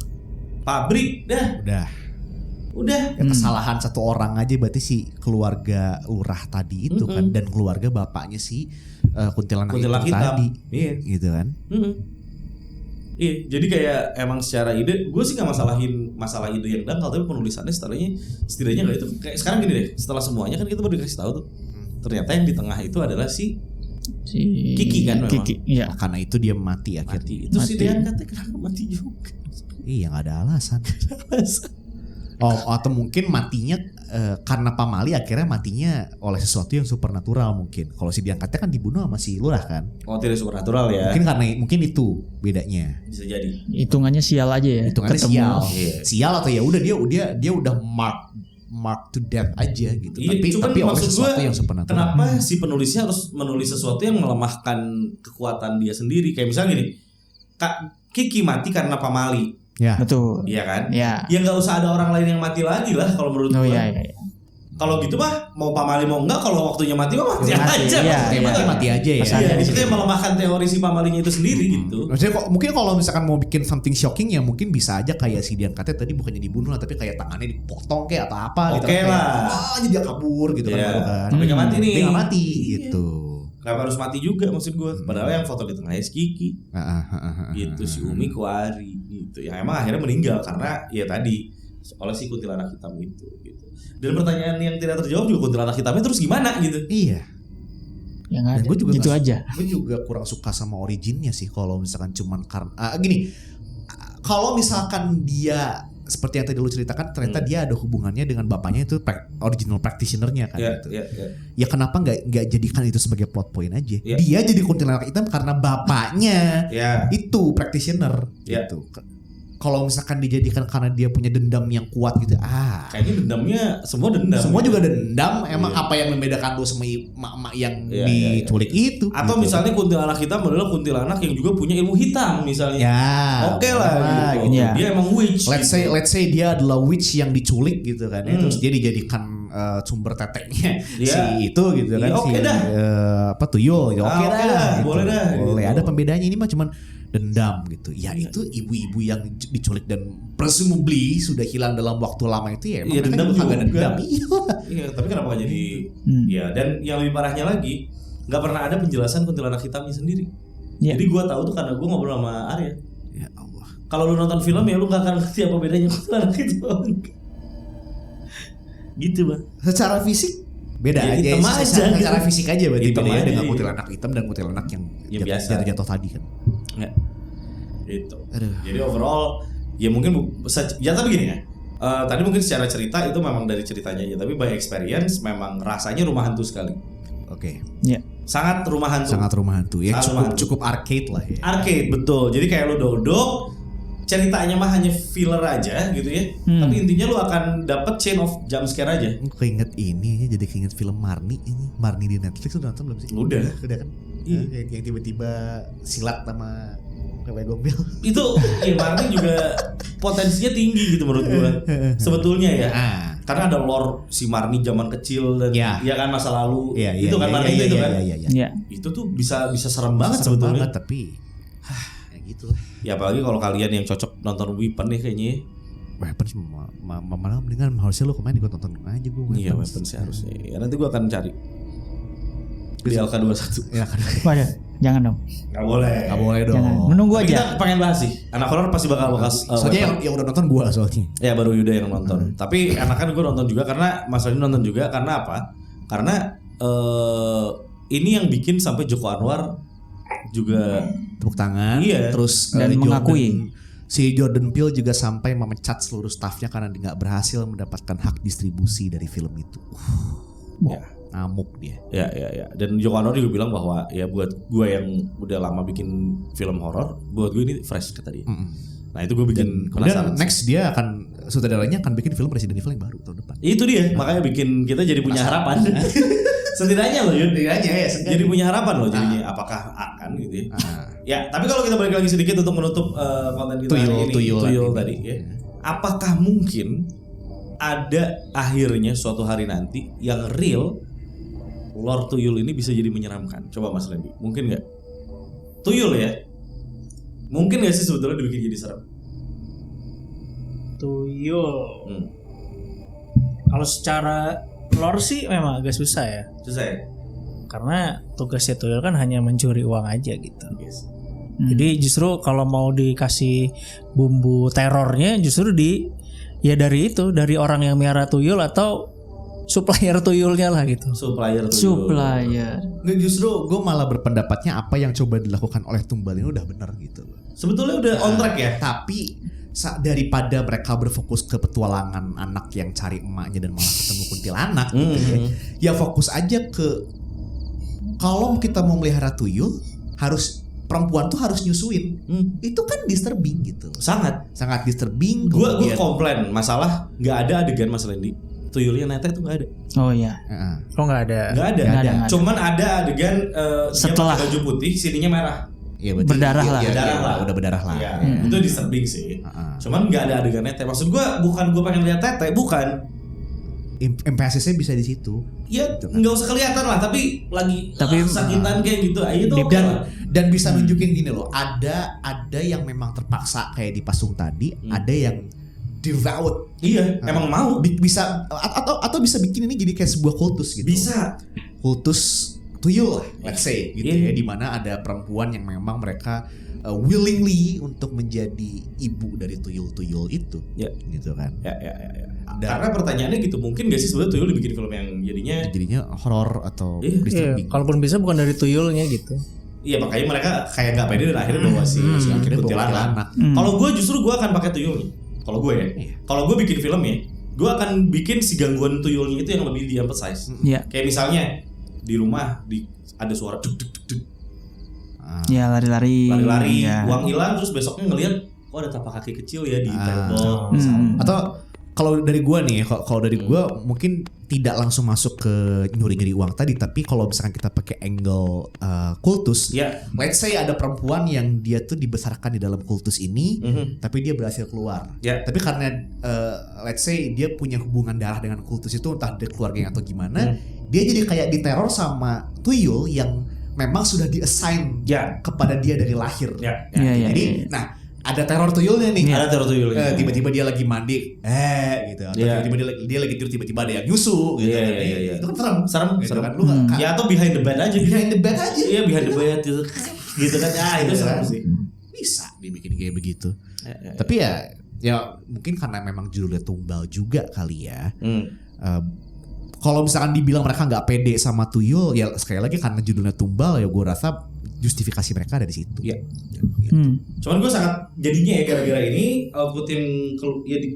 pabrik, udah. Ya, kesalahan satu orang aja berarti si keluarga lurah tadi itu kan, dan keluarga bapaknya si kuntilanak Kuntilanak itu hitam. tadi, Iya. gitu kan? Iya, jadi kayak emang secara ide, gue sih nggak masalah ide yang dangkal, tapi penulisannya setidaknya nggak itu. Kayak sekarang gini deh, setelah semuanya kan kita baru dikasih tahu tuh, ternyata yang di tengah itu adalah si Kiki kan memang. Kiki, iya. Karena itu dia mati akhirnya. Mati. Itu si Dean katanya kenapa mati juga? Iya, nggak ada alasan. Atau mungkin matinya karena Pamali akhirnya matinya oleh sesuatu yang supernatural mungkin. Kalau si diangkatnya kan dibunuh sama si lurah kan. Oh, tidak supernatural ya. Mungkin itu bedanya. Bisa jadi. Hitungannya sial aja ya. Hitungannya Ketemu. sial. Iya. Sial atau ya udah dia udah mark to death aja gitu. Iya, cuman tapi oleh maksud sesuatu gue, yang supernatural. kenapa si penulisnya harus menulis sesuatu yang melemahkan kekuatan dia sendiri? Kayak misalnya gini, Kak Kiki mati karena Pamali. Ya. Betul. Iya kan? Ya. Ya nggak usah ada orang lain yang mati lagi lah kalau menurut Oh gue. iya. Kalau gitu mah mau Pamali mau enggak, kalau waktunya mati mah mati Mati, aja. iya, Kayak mati aja ya. Iya, itu yang melemahkan teori si Pamalinya itu sendiri gitu. Maksudnya mungkin kalau misalkan mau bikin something shocking ya mungkin bisa aja kayak si diangkatnya tadi bukannya dibunuh lah, tapi kayak tangannya dipotong kayak atau apa gitu. Oke kan, lah. kayak, wah jadi dia kabur gitu kan Iya. baru kan. Tapi nggak mati nih. Dia nggak mati gitu. Kenapa harus mati juga maksud gue? Padahal yang foto di tengahnya si Kiki. Gitu si Umi Kuari gitu. Yang emang akhirnya meninggal karena ya tadi oleh si kuntilanak hitam itu gitu. Dan pertanyaan yang tidak terjawab juga, kuntilanak hitamnya terus gimana gitu. Iya. Yang Dan ada gue juga gitu aja. Gue juga kurang suka sama originnya sih kalau misalkan cuman karena gini. Kalau misalkan dia seperti yang tadi lu ceritakan ternyata dia ada hubungannya dengan bapaknya itu original practitioner-nya kan gitu. Ya kenapa nggak jadikan itu sebagai plot point aja? Iya. Dia jadi kuntilanak hitam karena bapaknya Ya. itu practitioner Iya. gitu. Kalau misalkan dijadikan karena dia punya dendam yang kuat gitu, Kayaknya dendamnya semua dendam. semua juga dendam. Emang Iya. apa yang membedakan lu sama emak-emak yang Iya, diculik itu? Atau gitu. misalnya kuntilanak hitam adalah kuntilanak yang juga punya ilmu hitam misalnya. Ya, Oke lah gitu. gitu. Iya. Dia emang witch. Let's say dia adalah witch yang diculik gitu kan, ya. Hmm. Terus dia dijadikan sumber teteknya Iya. si itu gitu kan, Iya, oke si dah. tuyul, ya Ah, oke oke dah, dah, gitu. boleh dah, Boleh. gitu. Ada pembedanya, ini mah cuman dendam gitu. Ya itu ibu-ibu yang diculik dan presumably sudah hilang dalam waktu lama itu ya. Iya, Emang dendam mereka juga juga. dendam. Iya. Iya, tapi kenapa gak jadi? Ya, dan yang lebih parahnya lagi, nggak pernah ada penjelasan kuntilanak hitamnya sendiri. Iya. Jadi gue tahu tuh karena gue ngobrol sama Arya. Ya Allah. Kalau lu nonton film ya lu nggak akan ngerti apa bedanya kuntilanak hitam. Gitu bang. Secara fisik beda Ya, aja. hitam aja, Secara gitu. fisik aja berarti Hitam bedanya aja, dengan iya. kuntilanak hitam dan kuntilanak yang Yang biasa. jatuh tadi kan. Ya. Itu. Aduh. Jadi overall ya mungkin ya tapi gini ya. Tadi mungkin secara cerita itu memang dari ceritanya aja, tapi by experience memang rasanya rumah hantu sekali. Oke. Ya. Sangat rumah hantu. Sangat rumah hantu. Ya Sangat rumah hantu. cukup arcade lah ya. Arcade betul. Jadi kayak lu duduk, ceritanya mah hanya filler aja gitu ya. Tapi intinya lu akan dapet chain of jump scare aja. Gue keinget ini, jadi keinget film Marni ini. Marni di Netflix udah nonton belum sih? Udah. Udah kan? Iya. Yang tiba-tiba silat sama Wewe Gombel. Itu Marni juga potensinya tinggi gitu menurut gua. Sebetulnya ya. Karena ada lore si Marni zaman kecil dan Ya. ya kan masa lalu. Iya, itu kan Marni itu kan. Ya. Itu tuh bisa serem banget Serem sebetulnya. banget tapi ya gitu lah. Ya apalagi kalau kalian yang cocok nonton Weapon nih kayaknya. Weapons malah mendingan harusnya lu kemarin ikut nonton aja gue. Iya Weapon sih harusnya. Ya nanti gua akan cari di LK21. Ya kan. Waduh, jangan dong. Gak boleh. Gak boleh dong. Jangan. Menunggu Tapi aja. kita pengen bahas sih. Anak horor pasti bakal Soalnya yang udah nonton gue soalnya. ya baru Yuda yang nonton. Tapi anakan gue nonton juga karena Mas Adi nonton juga karena apa? Karena ini yang bikin sampai Joko Anwar juga Tepuk tangan. Iya. Terus Dan mengakui. Si Jordan Peele juga sampai memecat seluruh stafnya karena dia nggak berhasil mendapatkan hak distribusi dari film itu. ya. Ngamuk dia. Ya. Dan Joko Anwar juga bilang bahwa ya buat gue yang udah lama bikin film horor, buat gue ini fresh kata dia. Nah itu gue bikin penasaran. Kemudian next dia akan sutradaranya akan bikin film Resident Evil yang baru tahun depan. Itu dia, makanya bikin kita jadi punya harapan. Setidaknya loh Yud. Jadi punya harapan loh jadinya. Apakah akan gitu ya. Ya, tapi kalau kita balik lagi sedikit untuk menutup konten kita hari ini, tuyul tadi ya. Apakah mungkin ada akhirnya suatu hari nanti yang real Lord Tuyul ini bisa jadi menyeramkan? Coba Mas Randy, mungkin nggak? Tuyul ya? Mungkin gak sih sebetulnya dibikin jadi serem? Tuyul. Kalau secara lore sih memang agak susah ya. Susah ya? Karena tugasnya tuyul kan hanya mencuri uang aja gitu. Yes. Jadi justru kalau mau dikasih bumbu terornya justru dari orang yang miara tuyul atau supplier tuyulnya lah gitu. Supplier. Nggak, justru gue malah berpendapatnya apa yang coba dilakukan oleh Tumbal ini udah benar gitu. Sebetulnya udah on track ya. Tapi daripada mereka berfokus ke petualangan anak yang cari emaknya dan malah ketemu kuntilanak gitu ya fokus aja ke kalau kita mau melihara tuyul perempuan tuh harus nyusuin. Itu kan disturbing gitu. Sangat disturbing. Gue komplain masalah nggak ada adegan Mas Lendi tuyulnya neta itu nggak ada. Oh iya. Oh nggak ada. Nggak ada. Cuman ada adegan setelah dia pakai baju putih sininya merah. Ya, berdarah lah. Udah berdarah lah. Ya, itu disturbing sih. Cuman nggak ada adegan tete. Maksud gue bukan gue pengen lihat tete, bukan. Empasisnya bisa di situ. Ya nggak usah kelihatan lah, tapi sakitan kayak gitu. Itu dan bisa nunjukin gini loh. Ada yang memang terpaksa kayak di Pasung tadi. Ada yang devout. Iya, emang mau. Bisa atau bisa bikin ini jadi kayak sebuah kultus gitu. Bisa. Kultus tuyul lah, let's say gitu ya, di mana ada perempuan yang memang mereka willingly untuk menjadi ibu dari tuyul-tuyul itu, gitu kan? Ya. Karena pertanyaannya gitu, mungkin gak sih sebenarnya tuyul dibikin film yang jadinya horor atau disturbing? Kalaupun bisa bukan dari tuyulnya gitu. Iya, makanya mereka kayak gak pede dan akhirnya bawa akhirnya kuntilanak. Kalau gue justru gue akan pakai tuyul nih. Kalau gue ya, kalau gue bikin film ya, gue akan bikin si gangguan tuyulnya itu yang lebih di-emphasize. Kayak misalnya di rumah ada suara duk. Ya lari-lari, uang hilang terus besoknya ngelihat ada tapak kaki kecil ya di tembok. Atau kalau dari gua nih, kalau dari gua mungkin tidak langsung masuk ke nyuri uang tadi, tapi kalau misalkan kita pakai angle kultus, let's say ada perempuan yang dia tuh dibesarkan di dalam kultus ini, tapi dia berhasil keluar. Tapi karena let's say dia punya hubungan darah dengan kultus itu, entah dari keluarganya atau gimana, dia jadi kayak diteror sama tuyul yang memang sudah di-assign kepada dia dari lahir. Jadi, nah ada teror tuyulnya nih. Ada teror tuyulnya. Tiba-tiba dia lagi mandi, gitu. Atau tiba-tiba dia lagi tidur, tiba-tiba ada yang nyusu, gitu. Itu kan serem gitu kan. Lu ya atau behind the bed aja. Iya, behind the bed gitu kan. Itu serem sih. Bisa dibikin kayak begitu. Tapi ya mungkin karena memang judulnya Tumbal juga kali ya. Kalau misalkan dibilang mereka nggak pede sama tuyul, ya sekali lagi karena judulnya Tumbal, ya gue rasa justifikasi mereka ada di situ. Gitu. Cuman gue sangat jadinya ya gara-gara ini outputin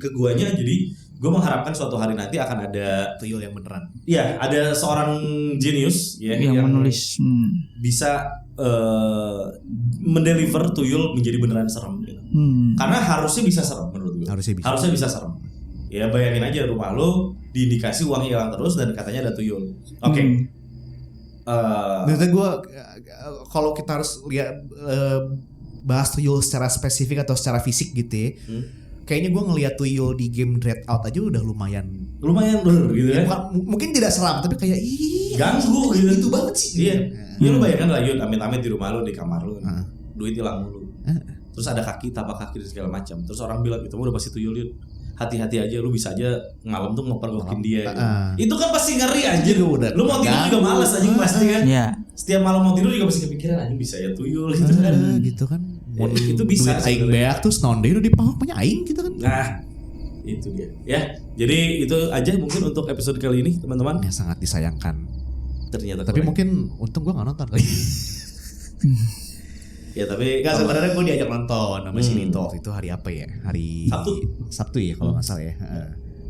ke guanya, jadi gue mengharapkan suatu hari nanti akan ada tuyul yang beneran. Iya, ada seorang jenius yang menulis bisa mendeliver tuyul menjadi beneran serem. Gitu. Karena harusnya bisa serem menurut gue. Harusnya bisa serem. Ya bayangin aja rumah lo diindikasi uang hilang terus dan katanya ada tuyul. Oke. Menurut gue kalau kita harus lihat bahas tuyul secara spesifik atau secara fisik gitu ya, kayaknya gue ngelihat tuyul di game Dreadout aja udah lumayan gitu ya. Mungkin tidak seram tapi kayak ganggu gitu. Itu banget sih. Iya. Ya lu bayangkan lah Yud, amit-amit di rumah lu, di kamar lu, duit hilang mulu. Terus ada tapak kaki dan segala macam. Terus orang bilang itu udah pasti tuyul Yud. Hati-hati aja, lu bisa aja malam tuh ngepergokin dia gitu. Itu kan pasti ngeri anjir. Lu mau tidur juga malas anjing pasti kan. Setiap malam mau tidur juga pasti kepikiran anjing bisa ya tuyul gitu kan. Gitu kan. Itu bisa aing beak tuh naon deui nu dipahok punya aing gitu kan. Nah, itu dia. Ya. Jadi itu aja mungkin untuk episode kali ini, teman-teman. Yang sangat disayangkan. Ternyata tapi mungkin untung gua enggak nonton lagi. Ya tapi nggak, sebenarnya gue diajak nonton sama si Nito itu hari apa ya? Hari Sabtu ya kalau nggak salah ya.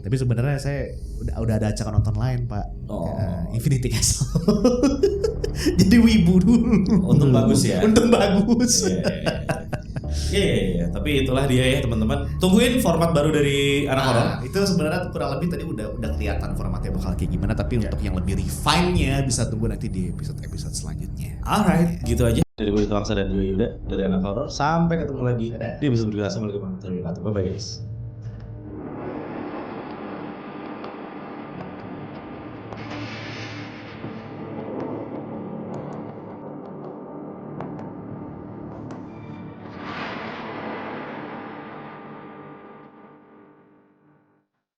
Tapi sebenarnya saya udah ada acara nonton lain Pak. Infinity Castle. Jadi wibu dulu. Untung bagus ya. Untung bagus. Iya. Tapi itulah dia ya teman-teman. Tungguin format baru dari anak horor. Itu sebenarnya kurang lebih tadi udah kelihatan formatnya bakal kayak gimana. Tapi untuk yang lebih refine-nya bisa tunggu nanti di episode selanjutnya. Alright, gitu aja. Dari gue Wangsa dan juga Yuda dari anak horor. Sampai ketemu lagi di episode berikutnya. Assalamualaikum warahmatullahi wabarakatuh. Bye guys.